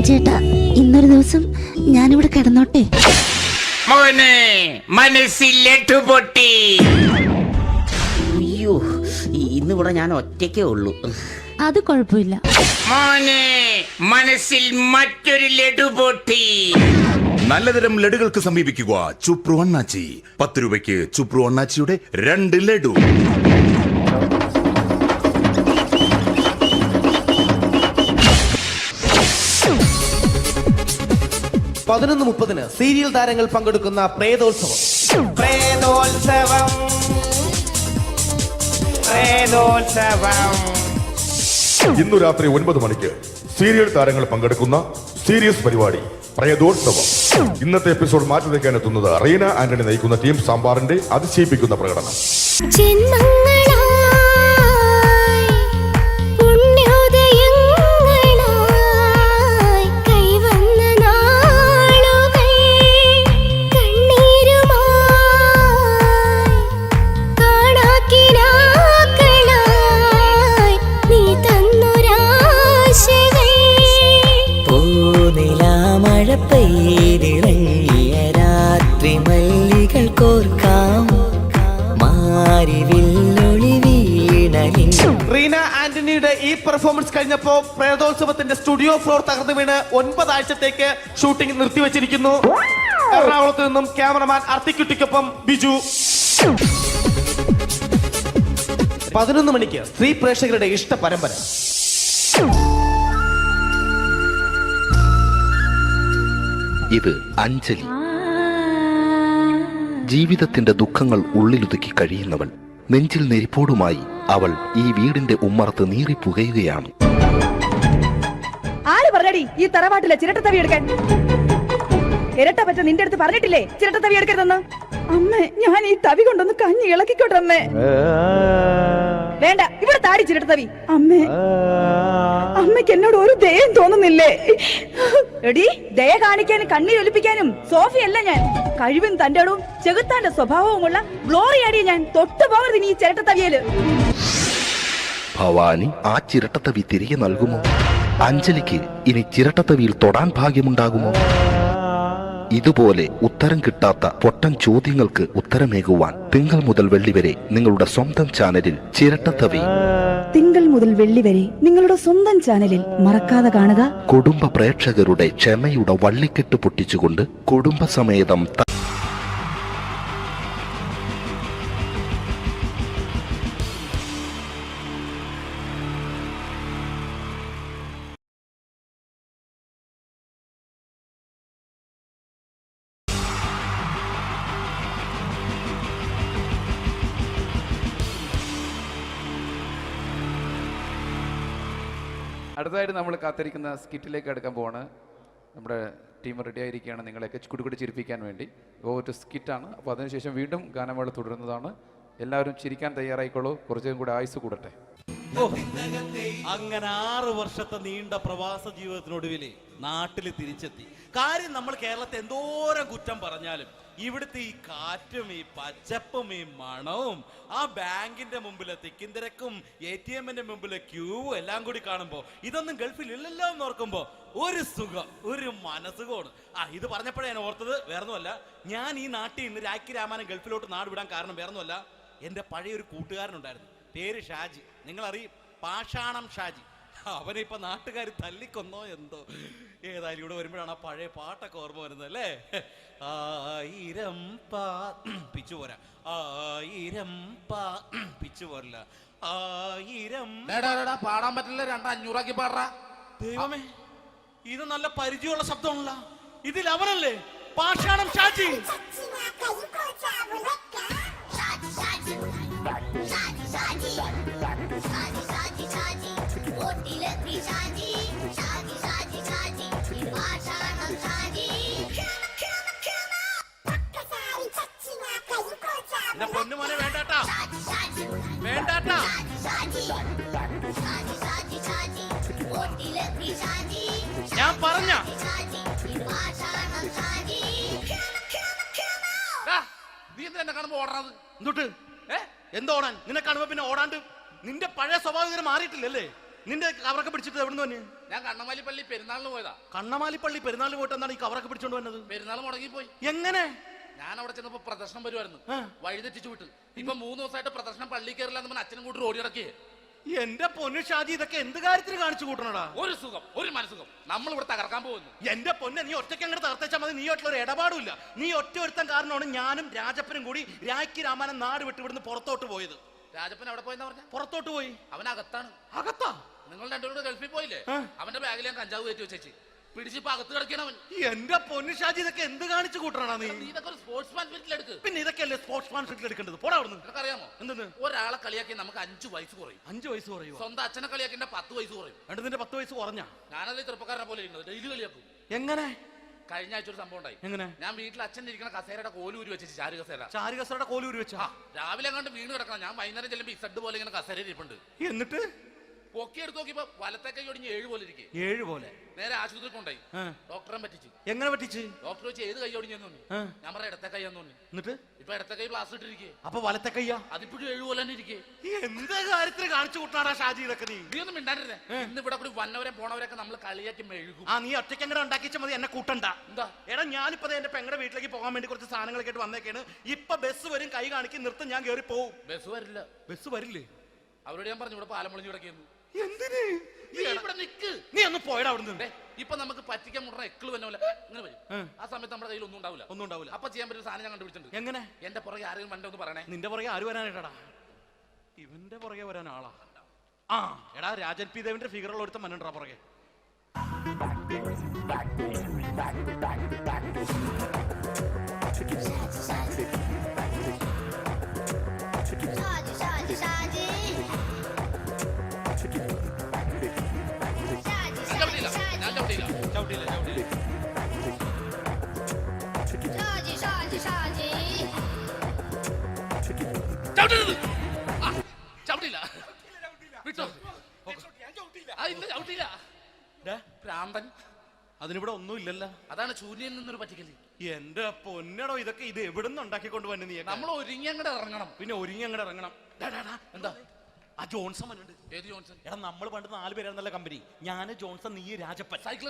ചേട്ടാ, ഇന്നൊരു ദിവസം ഞാനിവിടെ കിടന്നോട്ടെ. അയ്യോ, ഇന്നിവിടെ ഞാൻ ഒറ്റയ്ക്കേ ഉള്ളൂ. അത് കുഴപ്പമില്ല. മനസ്സിൽ മറ്റൊരു ലഡു പൊട്ടി. നല്ലതരം ലഡുകൾക്ക് സമീപിക്കുക ചുപ്രു അണ്ണാച്ചി. 10 രൂപയ്ക്ക് ചുപ്രു അണ്ണാച്ചിയുടെ 2 ലഡു. (11:30) സീരിയൽ താരങ്ങൾ പങ്കെടുക്കുന്ന പ്രേതോത്സവം. പ്രേതോത്സവം, പ്രേതോത്സവം. ഇന്നു രാത്രി 9 മണിക്ക് സീരിയൽ താരങ്ങൾ പങ്കെടുക്കുന്ന സീരിയസ് പരിപാടി പ്രേതോത്സവം. ഇന്നത്തെ എപ്പിസോഡ് മാറ്റി വയ്ക്കാൻ എത്തുന്നത് റീന ആന്റണി നയിക്കുന്ന ടീം സാമ്പാറിന്റെ അതിശയിപ്പിക്കുന്ന പ്രകടനം. രാത്രി മല്ലികൾ കോർക്കാം റീന ആന്റണിയുടെ ഈ പെർഫോമൻസ് കഴിഞ്ഞപ്പോ പ്രേതോത്സവത്തിന്റെ സ്റ്റുഡിയോ ഫ്ലോർ തകർന്നു വീണ് 9 ആഴ്ചത്തേക്ക് ഷൂട്ടിംഗ് നിർത്തിവെച്ചിരിക്കുന്നു. എറണാകുളത്ത് നിന്നും ക്യാമറമാൻ അർത്തിക്കുട്ടിക്കൊപ്പം ബിജു. 11 മണിക്ക് സ്ത്രീ പ്രേക്ഷകരുടെ ഇഷ്ട പരമ്പര. ഇത് അഞ്ജലി. ജീവിതത്തിന്റെ ദുഃഖങ്ങൾ ഉള്ളിലുതുക്കി കഴിയുന്നവൾ. നെഞ്ചിൽ നെരിപ്പോടുമായി അവൾ ഈ വീടിന്റെ ഉമ്മറത്ത് നീറിപ്പുകയുകയാണ്. ആര് പറഞ്ഞടി ഈ തറവാട്ടിലെ ചിരട്ടത്തവി എടുക്കാൻ? ഇരട്ട പറ്റ നിന്റെ അടുത്ത് പറഞ്ഞിട്ടില്ലേ ചിരട്ടത്തവി എടുക്കരുതെന്ന്? അമ്മേ, ഞാൻ ഈ തവി കൊണ്ടൊന്ന് കഞ്ഞി ഇളക്കിക്കോട്ടെ അമ്മേ. വേണ്ട, ഇവിടെ താടി ചിരട്ടത്തവി. അമ്മേ, അമ്മയ്ക്ക് എന്നോട് ഒരു ദയം തോന്നുന്നില്ലേ? എടി, ദയ കാണിക്കാനും കണ്ണീരൊലിപ്പിക്കാനും സോഫിയല്ല ഞാൻ. കഴിവും തന്റെ ഇടവും ചെകുത്താന്റെ സ്വഭാവവുമുള്ള ഗ്ലോറിയാടിയ ഞാൻ. തൊട്ടുപോകരുത് നീ ചിരട്ടത്തവിയല്. ഭവാനി ആ ചിരട്ടത്തവി തിരികെ നൽകുമോ? അഞ്ജലിക്ക് ഇനി ചിരട്ടത്തവിയിൽ തൊടാൻ ഭാഗ്യമുണ്ടാകുമോ? ഇതുപോലെ ഉത്തരം കിട്ടാത്ത പൊട്ടൻ ചോദ്യങ്ങൾക്ക് ഉത്തരമേകുവാൻ തിങ്കൾ മുതൽ വെള്ളി വരെ നിങ്ങളുടെ സ്വന്തം ചാനലിൽ ചിരട്ടത്തവി. തിങ്കൾ മുതൽ വെള്ളി വരെ നിങ്ങളുടെ സ്വന്തം ചാനലിൽ മറക്കാതെ കാണുക. കുടുംബ പ്രേക്ഷകരുടെ ക്ഷമയുടെ വള്ളിക്കെട്ട് പൊട്ടിച്ചുകൊണ്ട് കുടുംബസമേതം അടുത്തതായിട്ട് നമ്മൾ കാത്തിരിക്കുന്ന സ്കിറ്റിലേക്ക് അടുക്കാൻ പോവാണ്. നമ്മുടെ ടീം റെഡി ആയിരിക്കുകയാണ് നിങ്ങളെയൊക്കെ കുടുകുടി ചിരിപ്പിക്കാൻ വേണ്ടി. ഒരു സ്കിറ്റാണ്. അപ്പോൾ അതിനുശേഷം വീണ്ടും ഗാനമേള തുടരുന്നതാണ്. എല്ലാവരും ചിരിക്കാൻ തയ്യാറായിക്കോളൂ. കുറച്ചും കൂടെ ആയുസ് കൂടട്ടെ. അങ്ങനെ 6 വർഷത്തെ നീണ്ട പ്രവാസ ജീവിതത്തിനൊടുവിൽ നാട്ടിൽ തിരിച്ചെത്തി. കാര്യം നമ്മൾ കേരളത്തെ എന്തോരം കുറ്റം പറഞ്ഞാലും ഇവിടുത്തെ ഈ കാറ്റും ഈ പച്ചപ്പും ഈ മണവും ആ ബാങ്കിന്റെ മുമ്പിലെ തിക്കും തിരക്കും ATM-ന്റെ മുമ്പിലെ ക്യൂവും എല്ലാം കൂടി കാണുമ്പോൾ ഇതൊന്നും ഗൾഫിൽ ഇല്ലല്ലോ എന്ന് ഓർക്കുമ്പോൾ ഒരു സുഖം, ഒരു മനസുഖമാണ്. ഇത് പറഞ്ഞപ്പോഴേ ഞാൻ ഓർത്തത് വേറൊന്നുമല്ല, ഞാൻ ഈ നാട്ടിൽ നിന്ന് രാഖി രാമാനം ഗൾഫിലോട്ട് നാട് വിടാൻ കാരണം വേറൊന്നുമല്ല, എൻ്റെ പഴയൊരു കൂട്ടുകാരനുണ്ടായിരുന്നു, പേര് ഷാജി. നിങ്ങളറിയും, പാഷാണം ഷാജി. അവനിപ്പോ നാട്ടുകാർ തല്ലിക്കൊന്നോ എന്തോ. ഏതായാലും ഇവിടെ വരുമ്പോഴാണ് ആ പഴയ പാട്ടൊക്കെ ഓർമ്മ വരുന്നത് അല്ലേ? 1000 പിച്ചു പോരാ, 1000 പിച്ചു പോരില്ല, 1000 പാടാൻ പറ്റില്ല, 200 പാടാ. ദൈവമേ, ഇത് നല്ല പരിചയമുള്ള ശബ്ദമാണല്ലോ. ഇതിൽ അവനല്ലേ പാഷാണം ഷാജി? പൊന്നുമോനെ വേണ്ടാട്ടാ, വേണ്ടാട്ടാ. ഞാൻ പറഞ്ഞ നീ എന്തിനാ കാണുമ്പോ ഓടാത്? എന്തൊട്ട് എന്തോടാൻ? നിന്നെ കാണുമ്പോ പിന്നെ ഓടാണ്ട് നിന്റെ പഴയ സ്വഭാവം മാറിയിട്ടില്ലല്ലേ? നിന്റെ കവറൊക്കെ പിടിച്ചിട്ട് എവിടുന്ന് തന്നെ? ഞാൻ കണ്ണമാലി പള്ളി പെരുന്നാളിന് പോയതാ. കണ്ണമാലി പള്ളി പെരുന്നാളിന് പോയിട്ട് എന്താണ് ഈ കവറൊക്കെ പിടിച്ചോണ്ട് വന്നത്? പെരുന്നാൾ മുടങ്ങിപ്പോയി. എങ്ങനെ? ഞാൻ അവിടെ ചെന്നപ്പോ പ്രദർശനം വരുമായിരുന്നു, വഴി തെറ്റിച്ചു വിട്ട്. ഇപ്പൊ 3 ദിവസമായിട്ട് പ്രദർശനം പള്ളി കയറില്ല എന്ന് അച്ഛനും കൂട്ടി ഓടി ഇറക്കിയേ. എന്റെ പൊന്നു ഷാജി, ഇതൊക്കെ എന്ത് കാര്യത്തിന് കാണിച്ചു കൂട്ടണടാ? ഒരു സുഖം, ഒരു മനസുഖം. നമ്മൾ ഇവിടെ തകർക്കാൻ പോകുന്നു. എന്റെ പൊന്നെ, നീ ഒറ്റയ്ക്ക് അങ്ങോട്ട് തകർത്തേച്ചാൽ മതി. നീ ഒറ്റ ഒരു ഇടപാടുമില്ല. നീ ഒറ്റ ഒരുത്തൻ കാരണമാണ് ഞാനും രാജപ്പനും കൂടി രാഖി രാമാനം നാട് വിട്ട് ഇവിടുന്ന് പുറത്തോട്ട് പോയത്. രാജപ്പൻ എവിടെ പോയെന്നാ പറഞ്ഞ? പുറത്തോട്ട് പോയി. അവനകത്താണ്. അകത്താ? നിങ്ങൾ രണ്ടുപേരും ഗൾഫിൽ പോയില്ലേ? അവന്റെ ബാഗിൽ ഞാൻ കഞ്ചാവ് കയറ്റി വെച്ചേച്ച് പിടിച്ചിപ്പോ അകത്ത് കിടക്കണവൻ. എന്റെ പൊന്നു ഷാജി, ഇതൊക്കെ എന്ത് കാണിച്ചു കൂട്ടണാ നീ? ഇതൊക്കെ ഒരു സ്പോർട്സ്മാൻ സ്പിരിറ്റിൽ എടുക്ക്. പിന്നെ ഇതൊക്കെയല്ലേ സ്പോർട്സ്മാൻ സ്പിരിറ്റിൽ എടുക്കേണ്ടത്? പോടാ അവിടുന്ന്. നിനക്കറിയാമോ എന്തെന്ന്? ഒരാളെ കളിയാക്കി നമുക്ക് 5 വയസ്സ് കുറയും. 5 വയസ്സ് കുറയും? സ്വന്തം അച്ഛനെ കളിയാക്കി 10 വയസ്സ് കുറയും. എന്നിട്ട് നിന്റെ 10 വയസ്സ് കുറഞ്ഞ? ഞാനത് ചെറുപ്പക്കാരനെ പോലെ ഇരുന്നത് ഡെയിലി കളിയാക്കും. എങ്ങനെ? കഴിഞ്ഞ ആഴ്ച ഒരു സംഭവം ഉണ്ടായി. എങ്ങനെ? ഞാൻ വീട്ടിൽ അച്ഛൻ ഇരിക്കുന്ന കസേരയുടെ കോലൂരി വെച്ചു. ചാരു കസേരയുടെ കോലൂരി വെച്ചാ? രാവിലെ കണ്ട് വീണ് കിടക്കണം. ഞാൻ വൈകുന്നേരം ചെല്ലുമ്പോ ഇസഡ് പോലെ ഇങ്ങനെ കസേര ഇരിപ്പുണ്ട്. എന്നിട്ട് പൊക്കി എടുത്ത് നോക്കിയപ്പോ വലത്തെ കൈ ഒടിഞ്ഞ് 7 പോലെ ഇരിക്കും. 7 പോലെ? നേരെ ആശുപത്രി കൊണ്ടായി. ഡോക്ടറെ പറ്റിച്ചു. എങ്ങനെ പറ്റിച്ച്? ഡോക്ടർ വെച്ച് ഏത് കൈ ഒടിഞ്ഞെന്ന് തോന്നി. ഞാൻ പറയാം ഇടത്തെ കൈയാന്ന് തോന്നി. എന്നിട്ട് ഇപ്പൊ ഇടത്തെ കൈ പ്ലാസ്റ്റർ ഇട്ടിരിക്കേ. അപ്പൊ വലത്തെ കൈയാ? അതിപ്പോഴും 7 പോലെ തന്നെ ഇരിക്കേ. എന്ത് കാര്യത്തിന് കാണിച്ചു കൂട്ടാടാ ഷാജി ഇതൊക്കെ? നീ ഒന്നും മിണ്ടാണ്ടിരുന്നേ. ഇന്ന് ഇവിടെ കൂടി വന്നവരെ പോണവരൊക്കെ നമ്മൾ കളിയാക്കി മെഴുകും. നീ ഒറ്റയ്ക്ക് അങ്ങനെ ഉണ്ടാക്കിച്ച മതി, എന്നെ കൂട്ടണ്ട. എന്താ? എടാ, ഞാനിപ്പോ എന്റെ പെങ്ങളുടെ വീട്ടിലേക്ക് പോകാൻ വേണ്ടി കുറച്ച് സാധനങ്ങളൊക്കെ ആയിട്ട് വന്നേക്കാണ്. ഇപ്പൊ ബസ് വരും, കൈ കാണിക്കും, നിർത്തും, ഞാൻ കയറി പോവും. ബസ് വരില്ല. ബസ് വരില്ലേ? അവരോട് ഞാൻ പറഞ്ഞു ഇവിടെ പാലം പൊളിഞ്ഞു കിടക്കുന്നു. എന്തിന്? ഇവിടെ നിക്ക്. നീ ഒന്ന് പോയടാ അവിടുന്ന്. ഇപ്പൊ നമുക്ക് പറ്റിക്കാൻ മുടണ എക്കള് വന്ന പോലെ ഇങ്ങനെ വരും. ആ സമയത്ത് നമ്മുടെ കയ്യിൽ ഒന്നും ഉണ്ടാവില്ല. അപ്പൊ ചെയ്യാൻ പറ്റുന്ന സാധനം ഞാൻ കണ്ടുപിടിച്ചിട്ടുണ്ട്. എങ്ങനെ? എന്റെ പുറകെ ആരെങ്കിലും വണ്ടി ഒന്ന് പറയണേ. നിന്റെ പുറകെ ആര് വരാനായിട്ടാടാ? ഇവന്റെ പുറകെ വരാൻ ആളാ? എടാ, രാജൻ പി ദേവിന്റെ ഫിഗറുള്ള ഒരുത്തം മനുണ്ടാ പുറകെ. അതിനിവിടെ ഒന്നും ഇല്ലല്ലോ. അതാണ് ചൂര്യയിൽ നിന്നൊരു പറ്റിക്കല്. എന്റെ പൊന്നടോ, ഇതൊക്കെ ഇത് എവിടുന്ന് ഉണ്ടാക്കിക്കൊണ്ട് വന്നു? നീ നമ്മൾ ഒരുങ്ങി അങ്ങോട്ട് ഇറങ്ങണം. പിന്നെ ഒരുങ്ങി അങ്ങോട്ട് ഇറങ്ങണം. എന്താ? ആ ജോൺസൺ വന്നിട്ടുണ്ട്. ഏത് ജോൺസൺ? എടാ, നമ്മൾ പണ്ട് 4 പേരായിരുന്നല്ലോ കമ്പനി. ഞാൻ, ജോൺസൺ, നീ, രാജപ്പൻ.